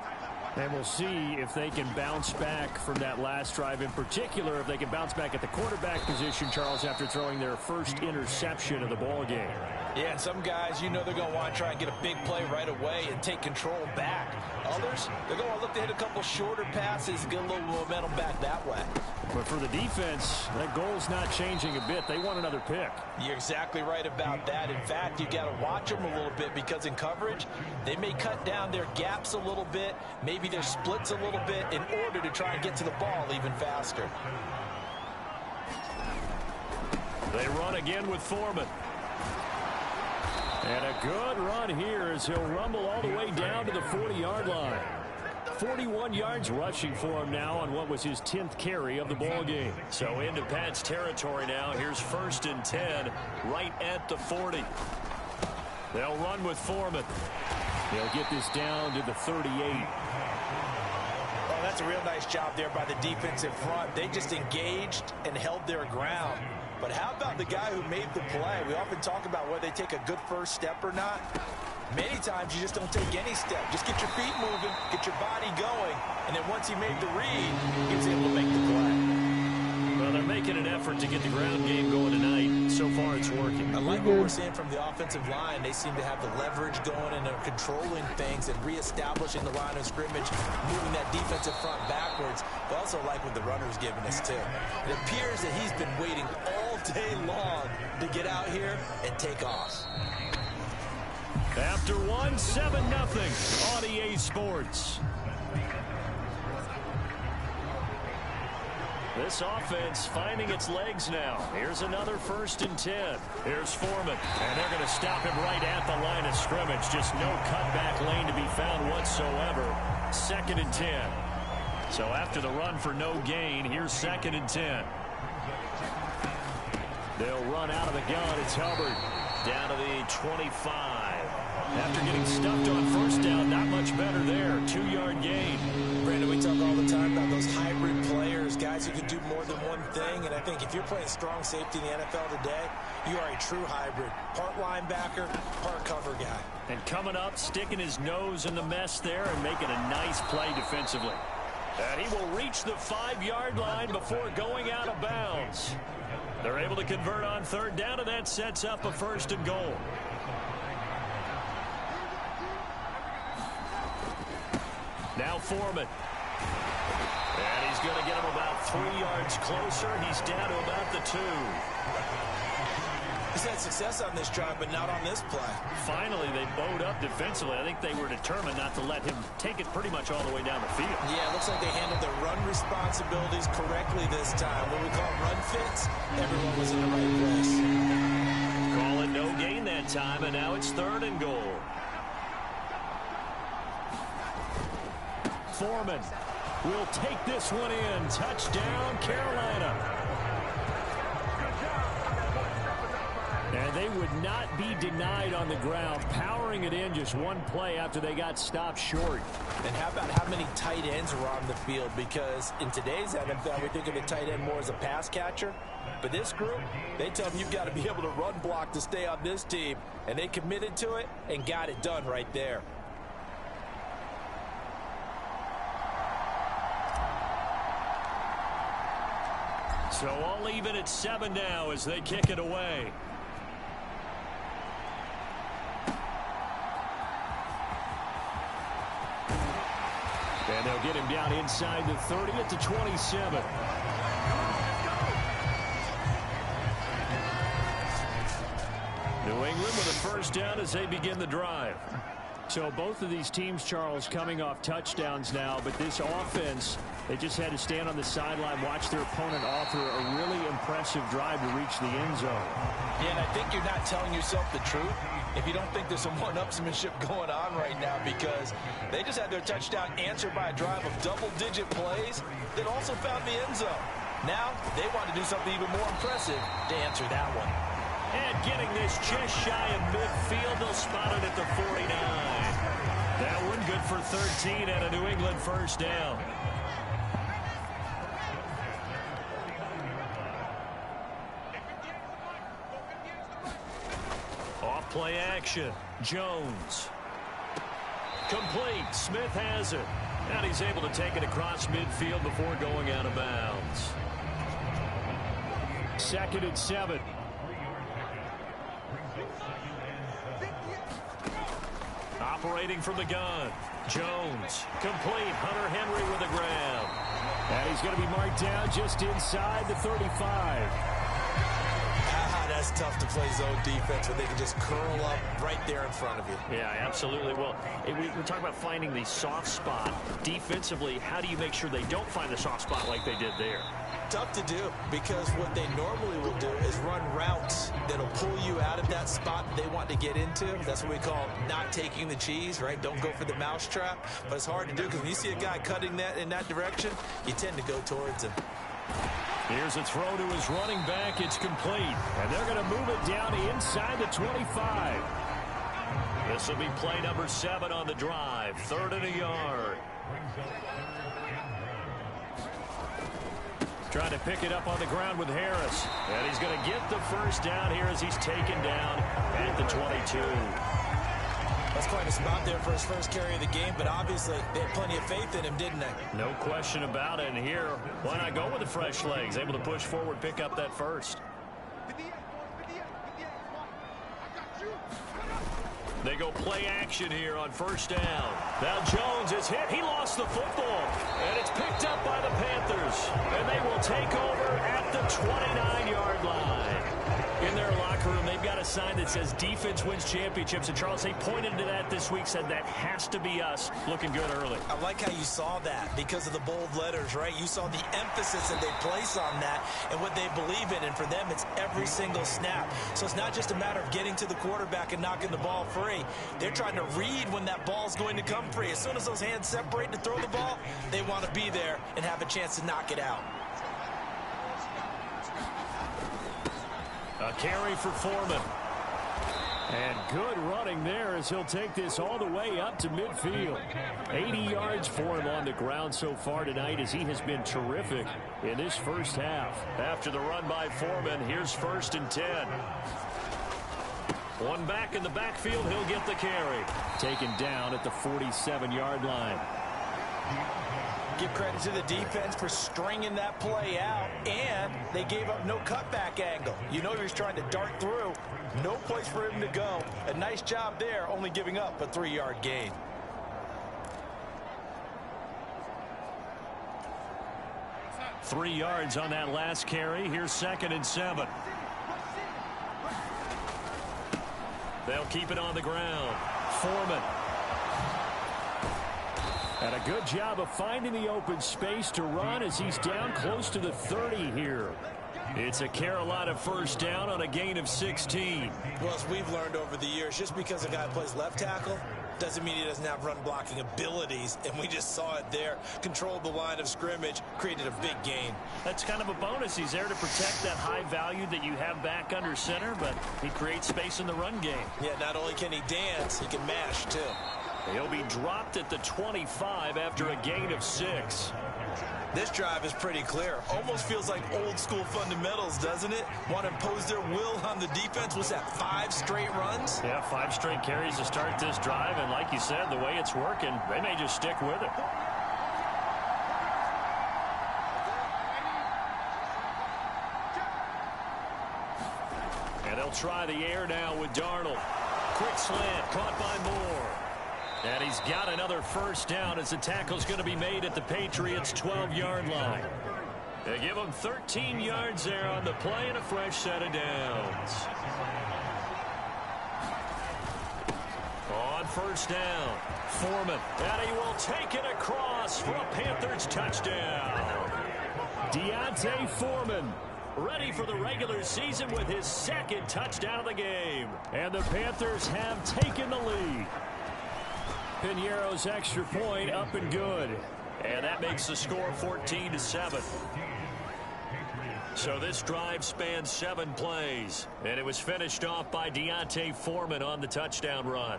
And we'll see if they can bounce back from that last drive, in particular, if they can bounce back at the quarterback position, Charles, after throwing their first interception of the ball game. Yeah, and some guys, you know they're going to want to try and get a big play right away and take control back. Others, they're going to look to hit a couple shorter passes and get a little momentum back that way. But for the defense, that goal's not changing a bit. They want another pick. You're exactly right about that. In fact, you got to watch them a little bit, because in coverage, they may cut down their gaps a little bit, maybe their splits a little bit, in order to try and get to the ball even faster. They run again with Foreman. And a good run here as he'll rumble all the way down to the 40-yard line. 41 yards rushing for him now on what was his 10th carry of the ball game. So into Pat's territory now. Here's 1st and 10 right at the 40. They'll run with Foreman. They'll get this down to the 38. Oh, that's a real nice job there by the defensive front. They just engaged and held their ground. But how about the guy who made the play? We often talk about whether they take a good first step or not. Many times you just don't take any step. Just get your feet moving, get your body going, and then once he made the read, he was able to make the play. Well, they're making an effort to get the ground game going tonight. So far, it's working. I like what we're seeing from the offensive line. They seem to have the leverage going, and they're controlling things and reestablishing the line of scrimmage, moving that defensive front backwards. But also like what the runner's giving us, too. It appears that he's been waiting all day long to get out here and take off. After 1, 7-0 on EA Sports. This offense finding its legs now. Here's another 1st and 10. Here's Foreman, and they're going to stop him right at the line of scrimmage. Just no cutback lane to be found whatsoever. 2nd and 10. So after the run for no gain, here's 2nd and 10. They'll run out of the gun. It's Hubbard down to the 25. After getting stuffed on 1st down, not much better there. 2-yard gain. Brandon, we talk all the time about those hybrid players, guys who can do more than one thing. And I think if you're playing strong safety in the NFL today, you are a true hybrid. Part linebacker, part cover guy. And coming up, sticking his nose in the mess there and making a nice play defensively. And he will reach the 5-yard line before going out of bounds. They're able to convert on 3rd down, and that sets up a 1st and goal. Now Foreman. And he's going to get him about 3 yards closer. He's down to about the 2. He's had success on this drive, but not on this play. Finally, they bowed up defensively. I think they were determined not to let him take it pretty much all the way down the field. Yeah, it looks like they handled their run responsibilities correctly this time. What we call run fits, everyone was in the right place. Call it no gain that time, and now it's 3rd and goal. Foreman will take this one in. Touchdown, Carolina. And they would not be denied on the ground, powering it in just one play after they got stopped short. And how about how many tight ends are on the field? Because in today's NFL, we think of the tight end more as a pass catcher. But this group, they tell them you've got to be able to run block to stay on this team. And they committed to it and got it done right there. So I'll leave it at 7 now as they kick it away. And they'll get him down inside the 30 at the 27. New England with a 1st down as they begin the drive. So both of these teams, Charles, coming off touchdowns now, but this offense, they just had to stand on the sideline, watch their opponent author a really impressive drive to reach the end zone. Yeah, and I think you're not telling yourself the truth if you don't think there's some one-upsmanship going on right now, because they just had their touchdown answered by a drive of double-digit plays that also found the end zone. Now, they want to do something even more impressive to answer that one. And getting this just shy of midfield, they'll spot it at the 49. That one good for 13 and a New England 1st down. Off play action. Jones. Complete. Smith has it. And he's able to take it across midfield before going out of bounds. 2nd and 7. Operating from the gun. Jones. Complete. Hunter Henry with the grab. And he's going to be marked down just inside the 35. That's tough to play zone defense when they can just curl up right there in front of you. Yeah, absolutely. Well, we're talking about finding the soft spot. Defensively, how do you make sure they don't find the soft spot like they did there? Tough to do, because what they normally will do is run routes that'll pull you out of that spot they want to get into. That's what we call not taking the cheese, right? Don't go for the mousetrap. But it's hard to do because when you see a guy cutting that in that direction, you tend to go towards him. Here's a throw to his running back. It's complete. And they're going to move it down inside the 25. This will be play number 7 on the drive. 3rd and a yard. Trying to pick it up on the ground with Harris. And he's going to get the first down here as he's taken down at the 22. That's quite a spot there for his first carry of the game, but obviously they had plenty of faith in him, didn't they? No question about it. And here, why not go with the fresh legs? Able to push forward, pick up that first. They go play action here on first down. Now Jones is hit. He lost the football. And it's picked up by the Panthers. And they will take over at the 29-yard line. In their locker room, they've got a sign that says defense wins championships. And Charles, they pointed to that this week, said that has to be us. Looking good early. I like how you saw that because of the bold letters, right? You saw the emphasis that they place on that and what they believe in. And for them, it's every single snap. So it's not just a matter of getting to the quarterback and knocking the ball free. They're trying to read when that ball's going to come free. As soon as those hands separate to throw the ball, they want to be there and have a chance to knock it out. A carry for Foreman. And good running there as he'll take this all the way up to midfield. 80 yards for him on the ground so far tonight as he has been terrific in this first half. After the run by Foreman, here's 1st and 10. One back in the backfield, he'll get the carry. Taken down at the 47-yard line. Give credit to the defense for stringing that play out, and they gave up no cutback angle. You know he was trying to dart through. No place for him to go. A nice job there, only giving up a 3-yard gain. Three yards on that last carry. Here's 2nd and 7. They'll keep it on the ground. Foreman. And a good job of finding the open space to run as he's down close to the 30 here. It's a Carolina first down on a gain of 16. Well, as we've learned over the years, just because a guy plays left tackle doesn't mean he doesn't have run blocking abilities, and we just saw it there. Controlled the line of scrimmage, created a big gain. That's kind of a bonus. He's there to protect that high value that you have back under center, but he creates space in the run game. Yeah, not only can he dance, he can mash too. He'll be dropped at the 25 after a gain of 6. This drive is pretty clear. Almost feels like old school fundamentals, doesn't it? Want to impose their will on the defense. Was that 5 straight runs? Yeah, 5 straight carries to start this drive. And like you said, the way it's working, they may just stick with it. And they'll try the air now with Darnold. Quick slant, caught by Moore. And he's got another first down as the tackle's going to be made at the Patriots' 12-yard line. They give him 13 yards there on the play and a fresh set of downs. On first down, Foreman. And he will take it across for a Panthers touchdown. Deontay Foreman, ready for the regular season with his 2nd touchdown of the game. And the Panthers have taken the lead. Piñeiro's extra point up and good. And that makes the score 14-7. So this drive spans 7 plays. And it was finished off by Deontay Foreman on the touchdown run.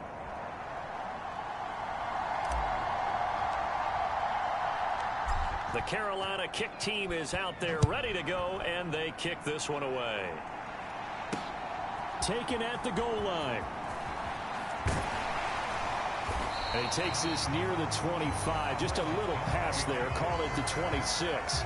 The Carolina kick team is out there ready to go, and they kick this one away. Taken at the goal line. And he takes this near the 25. Just a little pass there. Call it the 26.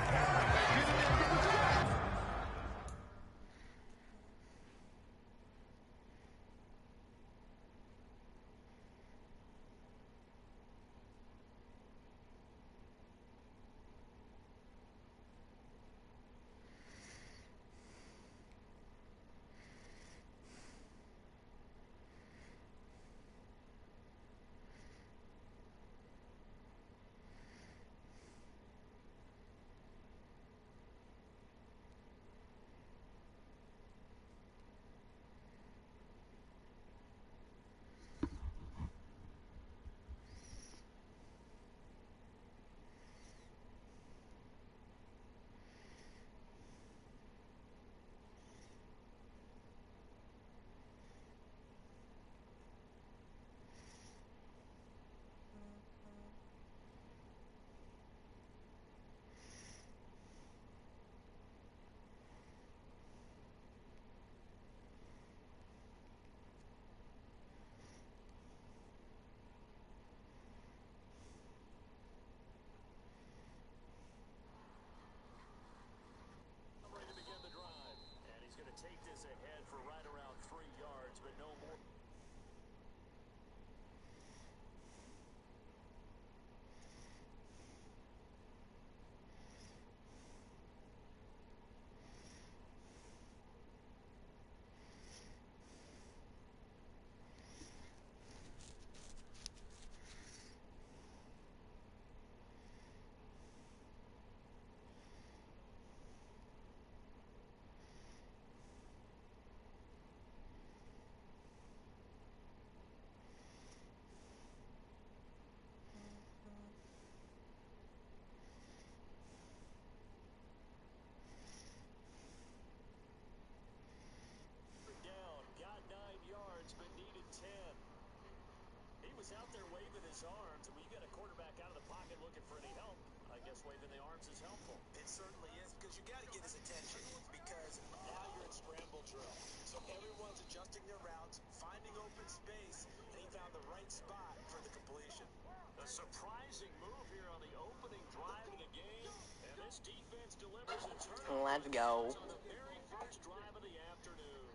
waving the arms is helpful. It certainly is, because you got to get his attention, because now you're in scramble drill. So everyone's adjusting their routes, finding open space, and he found the right spot for the completion. A surprising move here on the opening drive of the game, and this defense delivers a turnover. Let's go. On the very first drive of the afternoon.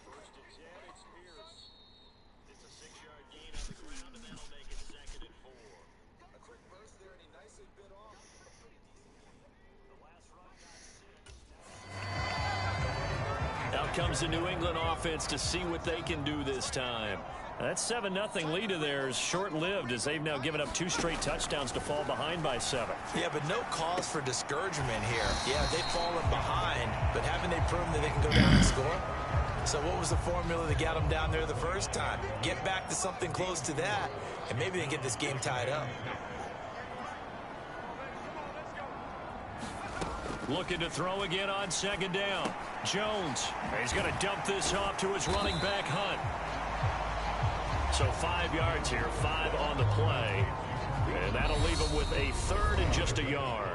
First and 10, it's Pierce. It's a 6-yard gain on the ground, and that'll make it 2nd and 4. A quick burst there, and he nicely bit off. The last run got 6. Out comes the New England offense to see what they can do this time. That 7-0 lead of theirs short-lived, as they've now given up 2 straight touchdowns to fall behind by 7. Yeah, but no cause for discouragement here. Yeah, they've fallen behind, but haven't they proven that they can go down and score? So what was the formula that got them down there the first time? Get back to something close to that, and maybe they get this game tied up. Looking to throw again on 2nd down. Jones, he's going to dump this off to his running back, Hunt. So 5 yards here, 5 on the play. And that'll leave him with a 3rd and just a yard.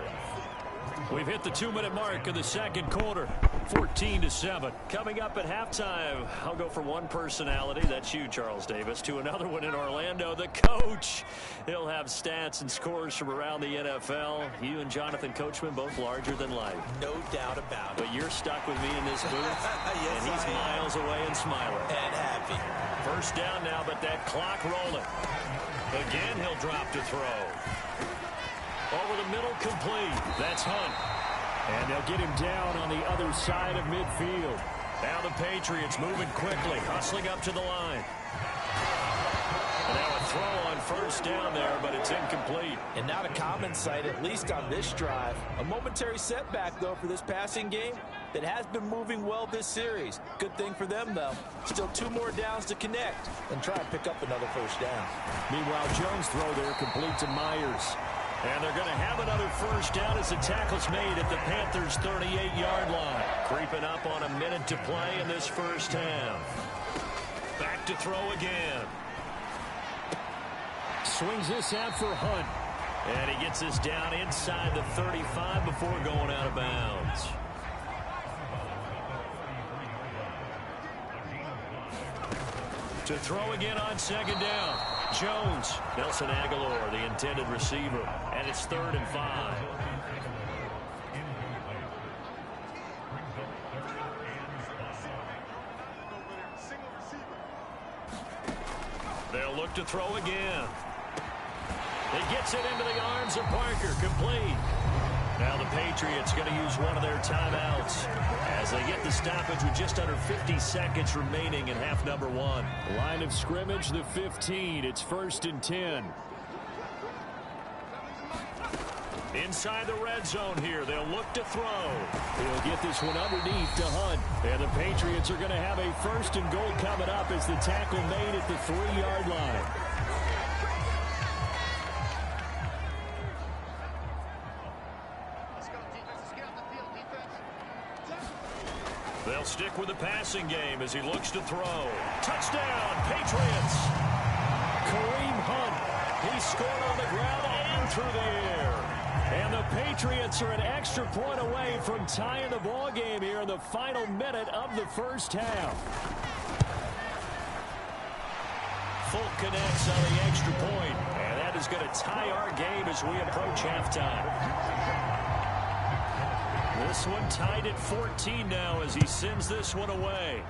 We've hit the 2-minute mark of the second quarter, 14-7. Coming up at halftime, I'll go from one personality, that's you, Charles Davis, to another one in Orlando, the coach. He'll have stats and scores from around the NFL. You and Jonathan Coachman both larger than life. No doubt about it. But you're stuck with me in this booth, yes, and he's miles away and smiling. And happy. First down now, but that clock rolling. Again, he'll drop to throw. Over the middle, complete. That's Hunt. And they'll get him down on the other side of midfield. Now the Patriots moving quickly, hustling up to the line. And now a throw on first down there, but it's incomplete. And not a common sight, at least on this drive. A momentary setback, though, for this passing game that has been moving well this series. Good thing for them, though. Still 2 more downs to connect and try and pick up another first down. Meanwhile, Jones' throw there complete to Myers. And they're going to have another first down as the tackle's made at the Panthers' 38-yard line. Creeping up on a minute to play in this first half. Back to throw again. Swings this out for Hunt. And he gets this down inside the 35 before going out of bounds. To throw again on 2nd down. Jones, Nelson Aguilar, the intended receiver, and it's 3rd and 5. They'll look to throw again. He gets it into the arms of Parker, complete. Now the Patriots going to use one of their timeouts as they get the stoppage with just under 50 seconds remaining in half number 1. Line of scrimmage, the 15. It's 1st and 10. Inside the red zone here. They'll look to throw. They'll get this one underneath to Hunt. And the Patriots are going to have a 1st and goal coming up as the tackle made at the 3-yard line. They'll stick with the passing game as he looks to throw. Touchdown, Patriots! Kareem Hunt. He scored on the ground and through the air. And the Patriots are an extra point away from tying the ball game here in the final minute of the first half. Full connects on the extra point, and that is going to tie our game as we approach halftime. This one tied at 14 now as he sends this one away.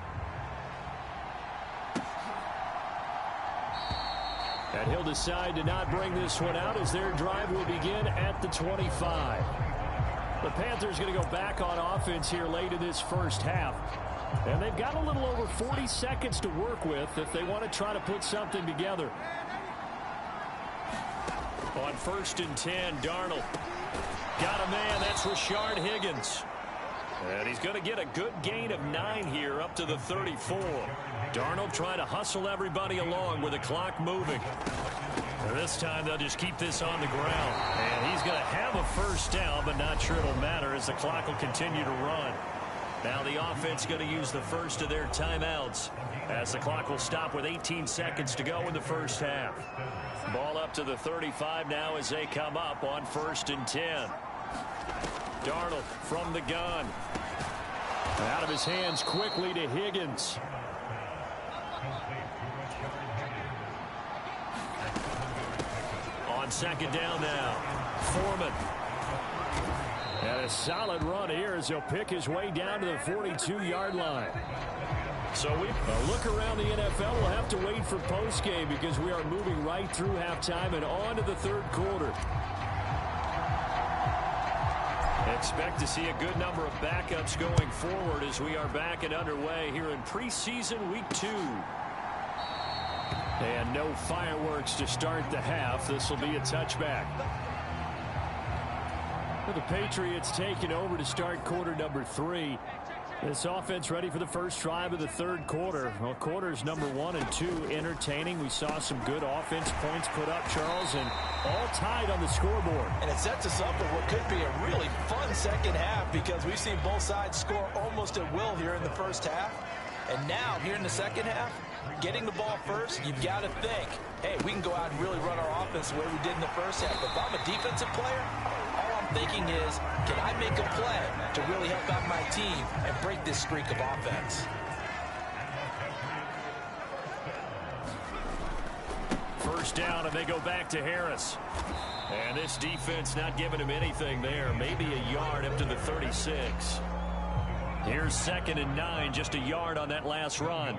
And he'll decide to not bring this one out as their drive will begin at the 25. The Panthers going to go back on offense here late in this first half. And they've got a little over 40 seconds to work with if they want to try to put something together. On 1st and 10, Darnold. Got a man, that's Rashard Higgins. And he's going to get a good gain of 9 here up to the 34. Darnold trying to hustle everybody along with the clock moving. And this time they'll just keep this on the ground. And he's going to have a first down, but not sure it'll matter as the clock will continue to run. Now the offense going to use the first of their timeouts as the clock will stop with 18 seconds to go in the first half. Ball up to the 35 now as they come up on 1st and 10. Darnold from the gun. Out of his hands quickly to Higgins. On 2nd down now, Foreman. And a solid run here as he'll pick his way down to the 42-yard line. So a look around the NFL. We'll have to wait for postgame because we are moving right through halftime and on to the 3rd quarter. Expect to see a good number of backups going forward as we are back and underway here in preseason week 2. And no fireworks to start the half. This will be a touchback. For the Patriots taking over to start quarter number 3. This offense ready for the first drive of the 3rd quarter. Well, quarters number 1 and 2 entertaining. We saw some good offense points put up, Charles, and all tied on the scoreboard. And it sets us up for what could be a really fun second half because we've seen both sides score almost at will here in the first half. And now, here in the second half, getting the ball first, you've got to think, hey, we can go out and really run our offense the way we did in the first half. But if I'm a defensive player, all I'm thinking is, can I make a play to really help out my team and break this streak of offense? First down, and they go back to Harris. And this defense not giving him anything there. Maybe a yard up to the 36. Here's 2nd and 9, just a yard on that last run.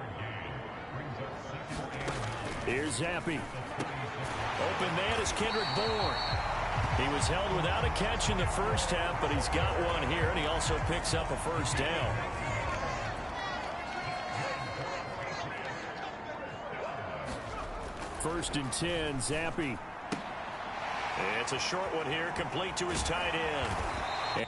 Here's Zappe. Open man is Kendrick Bourne. He was held without a catch in the first half, but he's got one here, and he also picks up a first down. First and 10, Zappe. It's a short one here, complete to his tight end.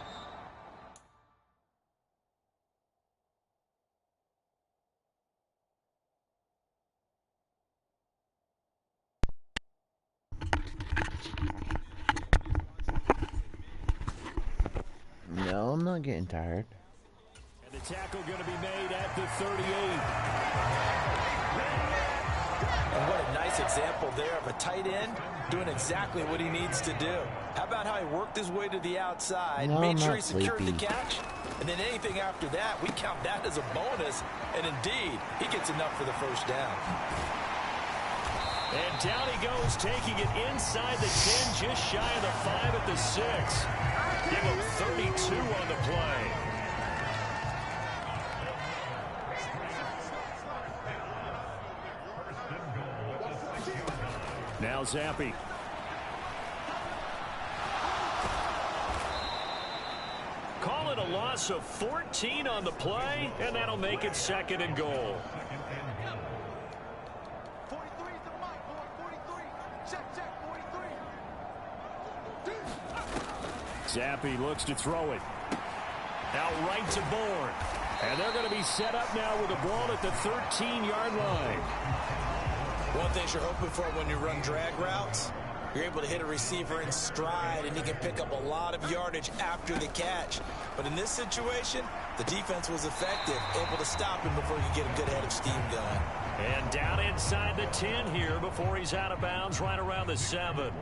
No, I'm not getting tired. And the tackle going to be made at the 38. And what a nice example there of a tight end doing exactly what he needs to do. How about how he worked his way to the outside, made sure he secured the catch, and then anything after that, we count that as a bonus. And indeed, he gets enough for the first down. And down he goes, taking it inside the 10, just shy of the 5 at the 6. Give him 32 on the play. Now Zappe. Call it a loss of 14 on the play, and that'll make it 2nd and goal. Zappe looks to throw it. Out right to Bourne. And they're going to be set up now with the ball at the 13-yard line. One thing you're hoping for when you run drag routes, you're able to hit a receiver in stride, and he can pick up a lot of yardage after the catch. But in this situation, the defense was effective, able to stop him before he could get a good head of steam going. And down inside the 10 here before he's out of bounds right around the 7.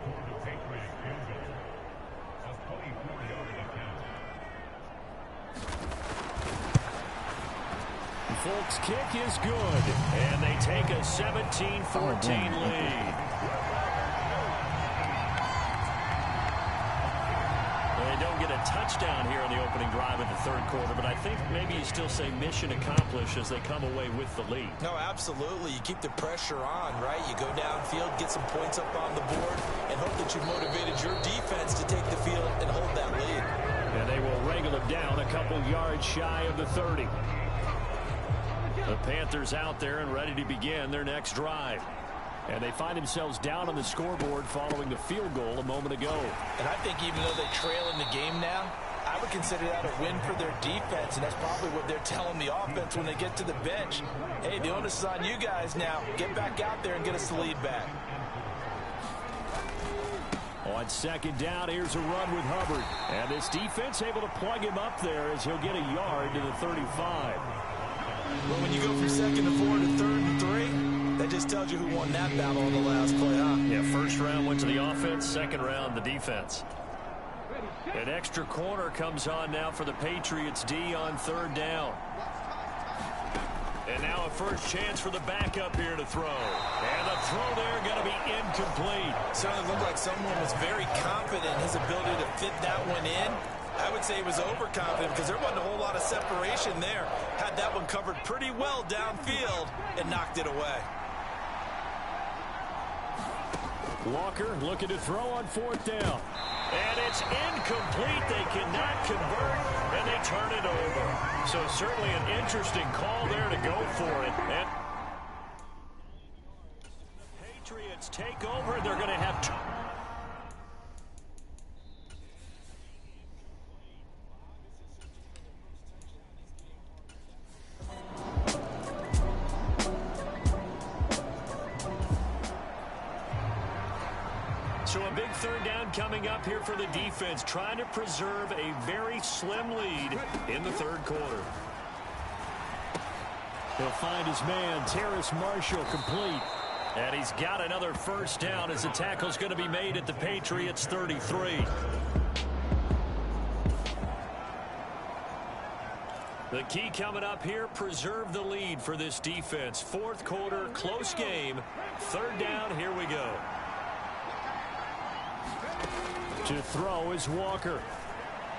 Folks' kick is good, and they take a 17-14 lead. Well, they don't get a touchdown here on the opening drive of the 3rd quarter, but I think maybe you still say mission accomplished as they come away with the lead. No, absolutely. You keep the pressure on, right? You go downfield, get some points up on the board, and hope that you've motivated your defense to take the field and hold that lead. And they will wrangle him down a couple yards shy of the 30. The Panthers out there and ready to begin their next drive. And they find themselves down on the scoreboard following the field goal a moment ago. And I think even though they trail in the game now, I would consider that a win for their defense, and that's probably what they're telling the offense when they get to the bench. Hey, the onus is on you guys now. Get back out there and get us the lead back. On second down, here's a run with Hubbard. And this defense able to plug him up there as he'll get a yard to the 35. Well, when you go from 2nd and 4 to 3rd and 3, that just tells you who won that battle on the last play, huh? Yeah, first round went to the offense, second round the defense. An extra corner comes on now for the Patriots D on 3rd down. And now a first chance for the backup here to throw. And the throw there going to be incomplete. Certainly looked like someone was very confident in his ability to fit that one in. I would say he was overconfident because there wasn't a whole lot of separation there. Had that one covered pretty well downfield and knocked it away. Walker looking to throw on 4th down. And it's incomplete. They cannot convert, and they turn it over. So certainly an interesting call there to go for it. And the Patriots take over. They're going to have two. So a big 3rd down coming up here for the defense, trying to preserve a very slim lead in the 3rd quarter. He'll find his man, Terrace Marshall, complete. And he's got another first down as the tackle's going to be made at the Patriots 33. The key coming up here, preserve the lead for this defense. 4th quarter, close game. 3rd down, here we go. To throw is Walker.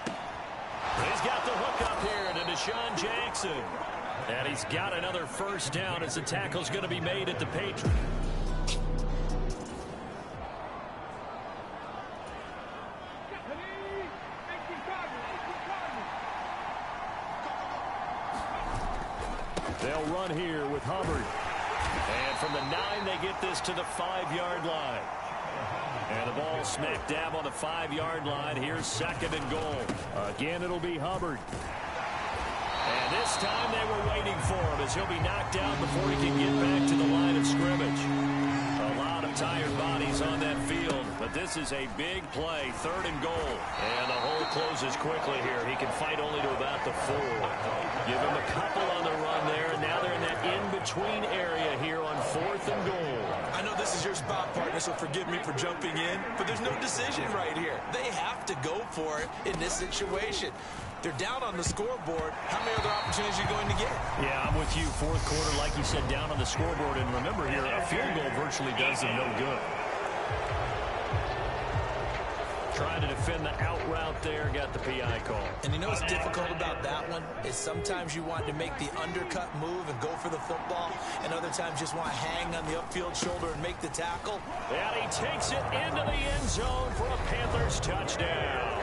He's got the hook up here to Deshaun Jackson. And he's got another first down as the tackle's going to be made at the Patriots. They'll run here with Hubbard. And from the 9, they get this to the 5-yard line. And the ball smack dab on the 5-yard line. Here's 2nd and goal. Again, it'll be Hubbard. And this time they were waiting for him as he'll be knocked down before he can get back to the line of scrimmage. A lot of tired bodies on that field, but this is a big play. 3rd and goal. And the hole closes quickly here. He can fight only to about the 4. Give him a couple on the run there, and now they're in that in-between area here on 4th and goal. I know this is your spot, partner, so forgive me for jumping in, but there's no decision right here. They have to go for it in this situation. They're down on the scoreboard. How many other opportunities are you going to get? Yeah, I'm with you. 4th quarter, like you said, down on the scoreboard. And remember here, a field goal virtually does them no good. Trying to defend the out route there, got the PI call. And you know what's difficult about that one? Is sometimes you want to make the undercut move and go for the football, and other times just want to hang on the upfield shoulder and make the tackle. And he takes it into the end zone for a Panthers touchdown.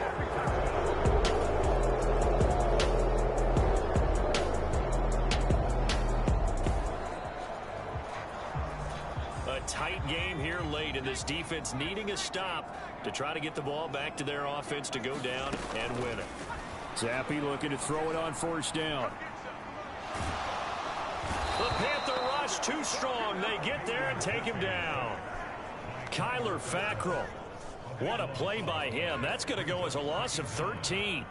A tight game here late, and this defense needing a stop to try to get the ball back to their offense to go down and win it. Zappi looking to throw it on 1st down. The Panther rush too strong. They get there and take him down. Kyler Fackrell. What a play by him. That's going to go as a loss of 13.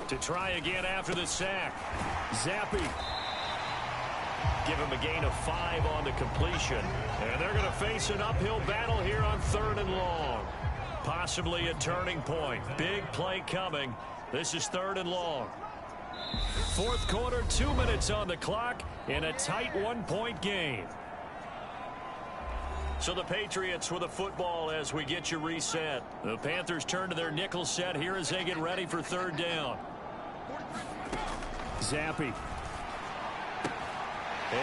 To try again after the sack. Zappi. Give him a gain of 5 on the completion. And they're going to face an uphill battle here on 3rd and long. Possibly a turning point. Big play coming. This is 3rd and long. 4th quarter, 2 minutes on the clock in a tight 1-point game. So the Patriots with a football as we get you reset. The Panthers turn to their nickel set here as they get ready for 3rd down. Zappi.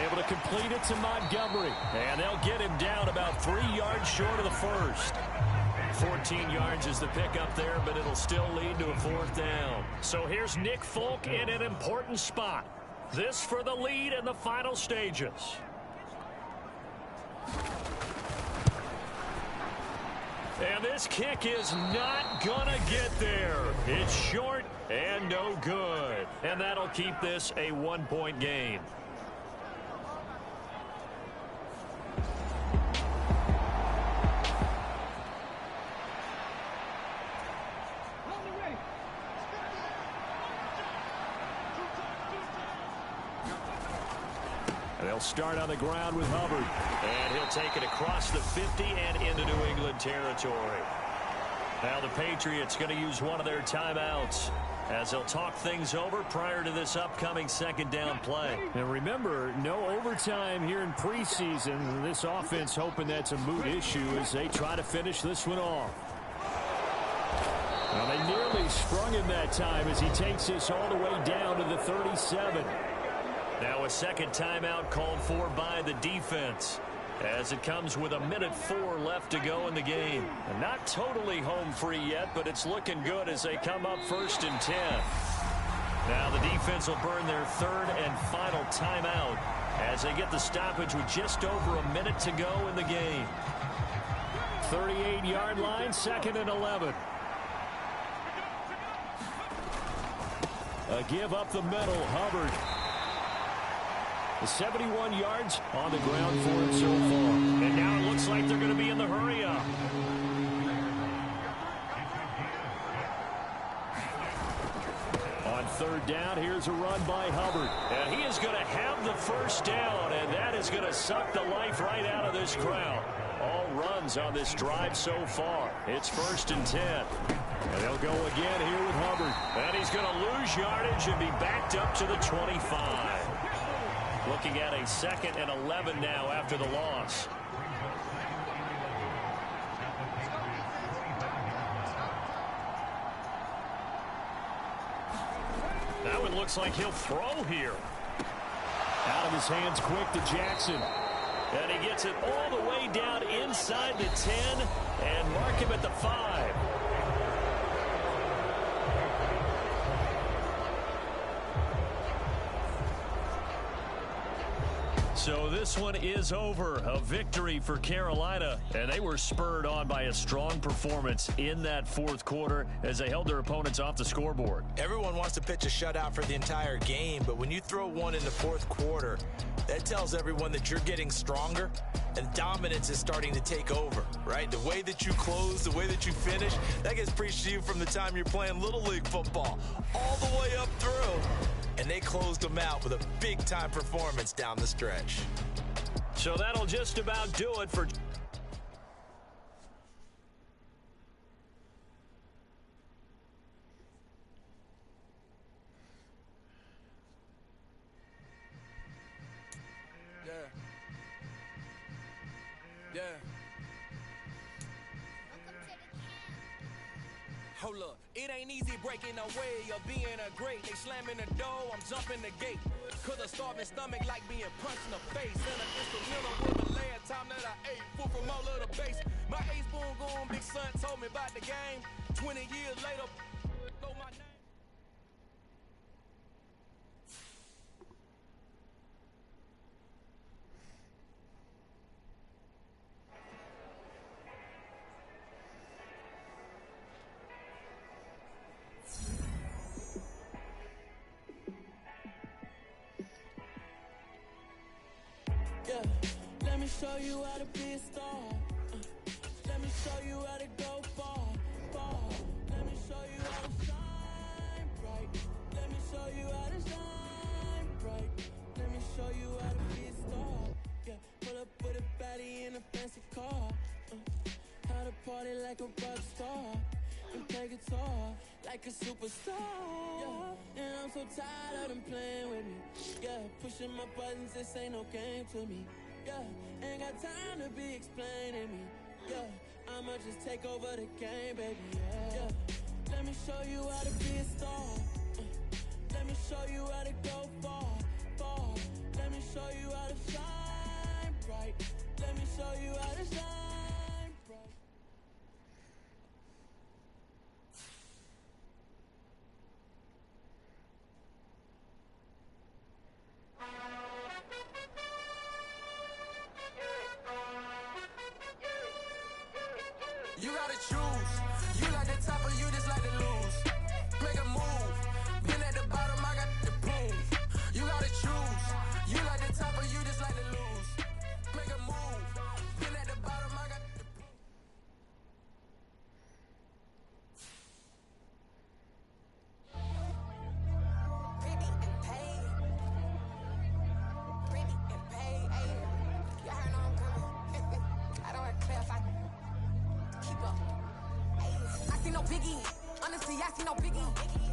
Able to complete it to Montgomery. And they'll get him down about 3 yards short of the first. 14 yards is the pickup there, but it'll still lead to a 4th down. So here's Nick Folk in an important spot. This for the lead in the final stages. And this kick is not gonna get there. It's short and no good. And that'll keep this a 1-point game. start on the ground with Hubbard. And he'll take it across the 50 and into New England territory. Now the Patriots going to use one of their timeouts as they'll talk things over prior to this upcoming second down play. And remember, no overtime here in preseason. This offense hoping that's a moot issue as they try to finish this one off. Well, they nearly sprung him that time as he takes this all the way down to the 37. Now a second timeout called for by the defense as it comes with 1:04 left to go in the game. And not totally home free yet, but it's looking good as they come up 1st and 10. Now the defense will burn their third and final timeout as they get the stoppage with just over a minute to go in the game. 38-yard line, 2nd and 11. A give up the middle, Hubbard. 71 yards on the ground for him so far. And now it looks like they're going to be in the hurry up. On 3rd down, here's a run by Hubbard. And he is going to have the first down, and that is going to suck the life right out of this crowd. All runs on this drive so far. It's 1st and 10. And they'll go again here with Hubbard. And he's going to lose yardage and be backed up to the 25. Looking at a 2nd and 11 now after the loss. That one looks like he'll throw here. Out of his hands quick to Jackson. And he gets it all the way down inside the 10 and mark him at the 5. So this one is over. A victory for Carolina. And they were spurred on by a strong performance in that 4th quarter as they held their opponents off the scoreboard. Everyone wants to pitch a shutout for the entire game, but when you throw one in the 4th quarter, that tells everyone that you're getting stronger and dominance is starting to take over, right? The way that you close, the way that you finish, that gets preached to you from the time you're playing Little League football all the way up through. And they closed them out with a big-time performance down the stretch. So that'll just about do it for... Hold up, it ain't easy breaking away or being a great. They slamming the door, I'm jumping the gate. Cause a starving stomach like being punched in the face. And an instrumental with the last time that I ate. Food from all of the base. My ace boom goon, big son told me about the game. 20 years later, know my name. Let me show you how to be a star. Let me show you how to go far, far. Let me show you how to shine bright. Let me show you how to shine bright. Let me show you how to be a star. Yeah, pull up with a baddie in a fancy car. How to party like a rock star and play guitar like a superstar. Yeah, and I'm so tired of them playing with me. Yeah, pushing my buttons, this ain't no game to me. Yeah, ain't got time to be explaining me. Yeah, I'ma just take over the game, baby. Yeah, let me show you how to be a star. Let me show you how to go far, far. Let me show you how to shine bright. Let me show you how to shine bright. You gotta choose. You like the top or you just like to lose. Make a move. Been at the bottom, I got the prove. You gotta choose. You like the top or you just like to lose. Make a move. Been at the bottom, I got the proof. Pretty and paid. Pretty and paid. see no biggie. Honestly, I see no biggie.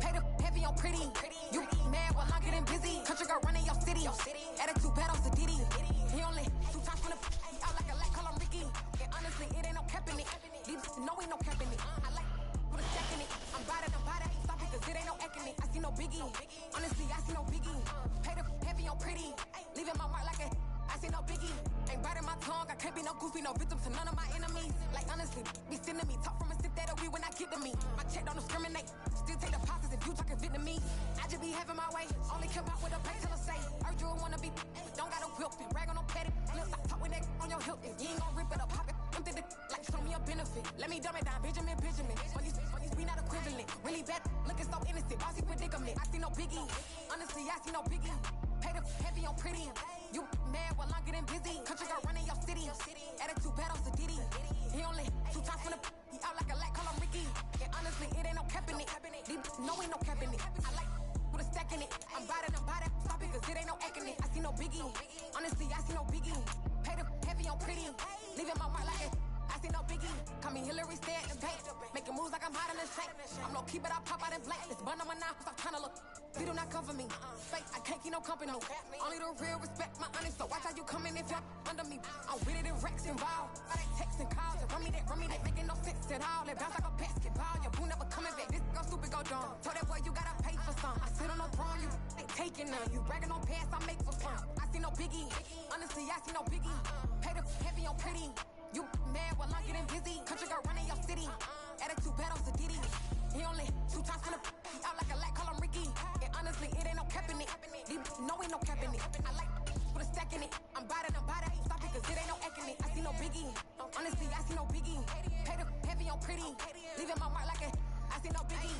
Pay the heavy on pretty. You mad while I'm getting busy. Country girl running your city. Attitude bad on Diddy. He only 2 times from the out like a light, call him Ricky. And honestly, it ain't no cap in it. These no ain't no cap in it. I like put a stack in it. I'm bad, stop it, cause it ain't no acting it. I see no biggie. Honestly, I see no biggie. Pay the heavy on pretty. Leaving my mark like a I see no biggie. Ain't biting my tongue. I can't be no goofy, no victim to none of my enemies. Like honestly, be sending me talk from a sip that'll be when I get to me. My check don't discriminate. Still take the pauses if you talking Vietnamese. I just be having my way. Only come out with a bank till I say. Urge you wanna be, don't got no whip. Brag on no petty. Look, I talk with that on your hip. If you ain't gon' rip it up, pop it. Empty the like show me a benefit. Let me dumb it down, Benjamin. On these we not equivalent. Really bad, looking so innocent. Bossy predicament. I see no biggie. Honestly, I see no biggie. Pay the heavy on pretty. You mad while I'm getting busy. Country girl running your city. Attitude bad on Diddy. He only 2 times from the he out like a light, call him Ricky. And honestly, it ain't no cap in it. No ain't no cap in it. I like put a stack in it. I'm bad, stop it, cause it ain't no acting it. I see no biggie. Honestly, I see no biggie. Pay the heavy on pretty. Leaving my mark like it. I see no biggie. Call me Hillary, stay at the bank. Making moves like I'm hot in the shank. I'm low key, but I pop out in blank. This bun on my knife, I'm trying to look. They do not come for me. Fake, I can't keep no company. Only the real respect my honest. So watch how you coming if you're under me. I'm with it in Rex involved. All that text and calls. Run me that, making no sense at all. They bounce like a basketball. Your boo never coming back. This go stupid, go dumb. Told that boy you gotta pay for some. I sit on no throne, you ain't taking none. You bragging on past, I make for fun. I see no biggie. Honestly, I see no biggie. Pay the heavy on pretty. You mad while I'm getting busy. Country girl running your city. Attitude bad on Diddy. He only 2 times from the he out like a light, call him Ricky. And honestly, it ain't no cap in it. No ain't no cap in it. I like put a stack in it. I'm bad, stop it, cause it ain't no acting it. I see no biggie. Honestly, I see no biggie. Pay the heavy on pretty. Leaving my mark like a I see no biggie.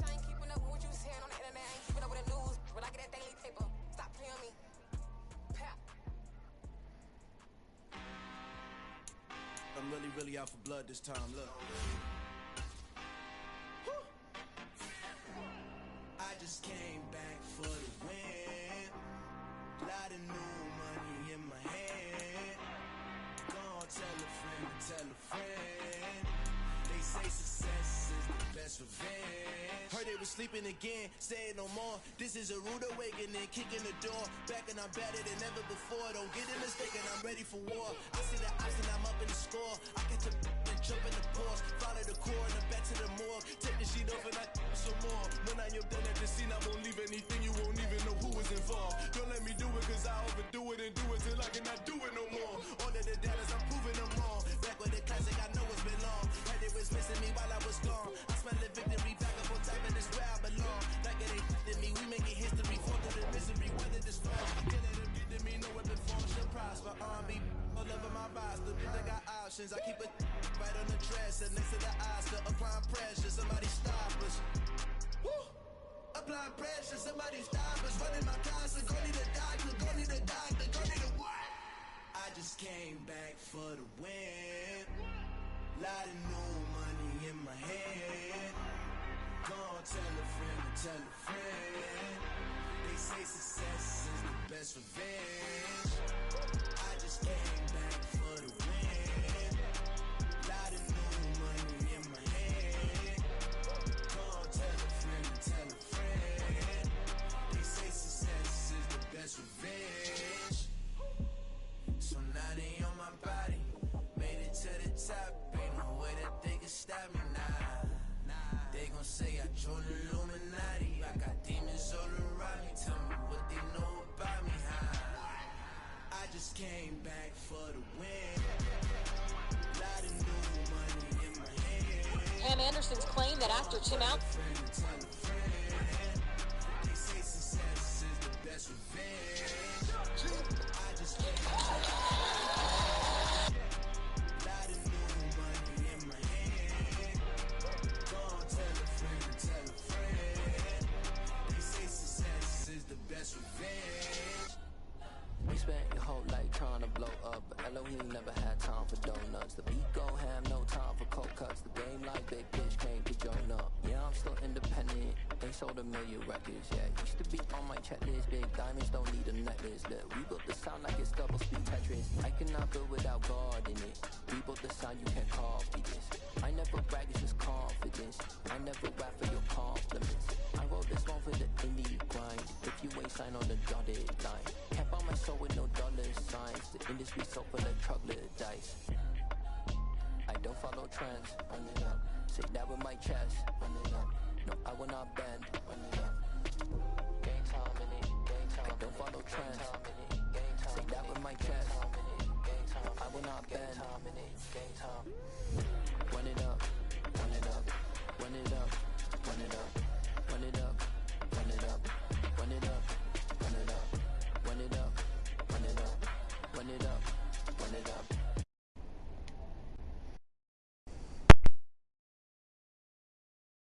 I ain't keeping up with what you saying on the internet. I ain't keeping up with the news. But I get that daily paper. Stop playing on me. I'm really out for blood this time, look. I just came back for the win. Lot of new money in my hand. Gonna tell a friend. They say success is the best revenge. Heard they was sleeping again, say it no more. This is a rude awakening, kicking the door. Back and I'm better than ever before. Don't get it mistaken, I'm ready for war. I see the option, I'm up in the score. I catch a and jump in the pause. Follow the core and then back to the morgue. Take the sheet off and I some more. When I am done at the scene, I won't leave anything. You won't even know who was involved. Don't let me do it, cause I overdo it and do it till I cannot do it no more. All of the doubters, I'm proving them wrong. Back with the classic, I know it's been long. Heard it was missing me while I was gone. I smell the victory back up on top, and it's where I belong. Like it ain't to me, we making history. Fall through the misery, weather the storm. Can't let them get to me, no weapon form should prosper. R&B all over my roster, but I got options. I keep it right on the dresser, next to the Oscar. Applying pressure, somebody stop us. Woo! Applying pressure, somebody stop us. Running my casa, go need a doctor, go need a doctor, go need a what? I just came back for the win. Lot of new money in my hand. Gonna tell a friend. They say success is the best revenge. I just came back for the win. Lot of new money in my hand. Gonna tell a friend. They say success is the best revenge. So now they on my body. Made it to the top. Ain't no way that they can stop me now. They gon' say I joined the Illuminati. I got demons all around me. Tell me what they know about me, huh? I just came back for the win. Lot of new money in my hand. Pam Anderson's claim that after Tim out. They say success is the best revenge. I just came back. Lot of new money in my hand. Gonna tell a friend. They say success is the best revenge. We spent your whole life trying to blow up, but Elohim never had time for donuts. The beat go ham, no time for cold cuts. The game like big bitch came to join up. Yeah, I'm still independent. They sold 1 million records, yeah. Used to be on my checklist. Big diamonds don't need a necklace. Look, we built the sound like it's double speed Tetris. I cannot build without God in it. We built the sound, you can't copy this. I never brag, it's just confidence. I never rap for your compliments. I wrote this one for the indie grind. If you ain't signed on the dotted line, can't buy my soul with no dollar signs. The industry so full of troglodytes. I don't follow trends. Run it up. Say that with my chest. Run it up. No, I will not bend. Run it up. Game time in it. Game time. I don't follow trends. Say that with my chest. No, I will not bend. Game time. Run it up. Run it up. Run it up. Run it up. Run it up. Run it up. Run it up. Run it up. Run it up. Run it up. Run it up. Run it up.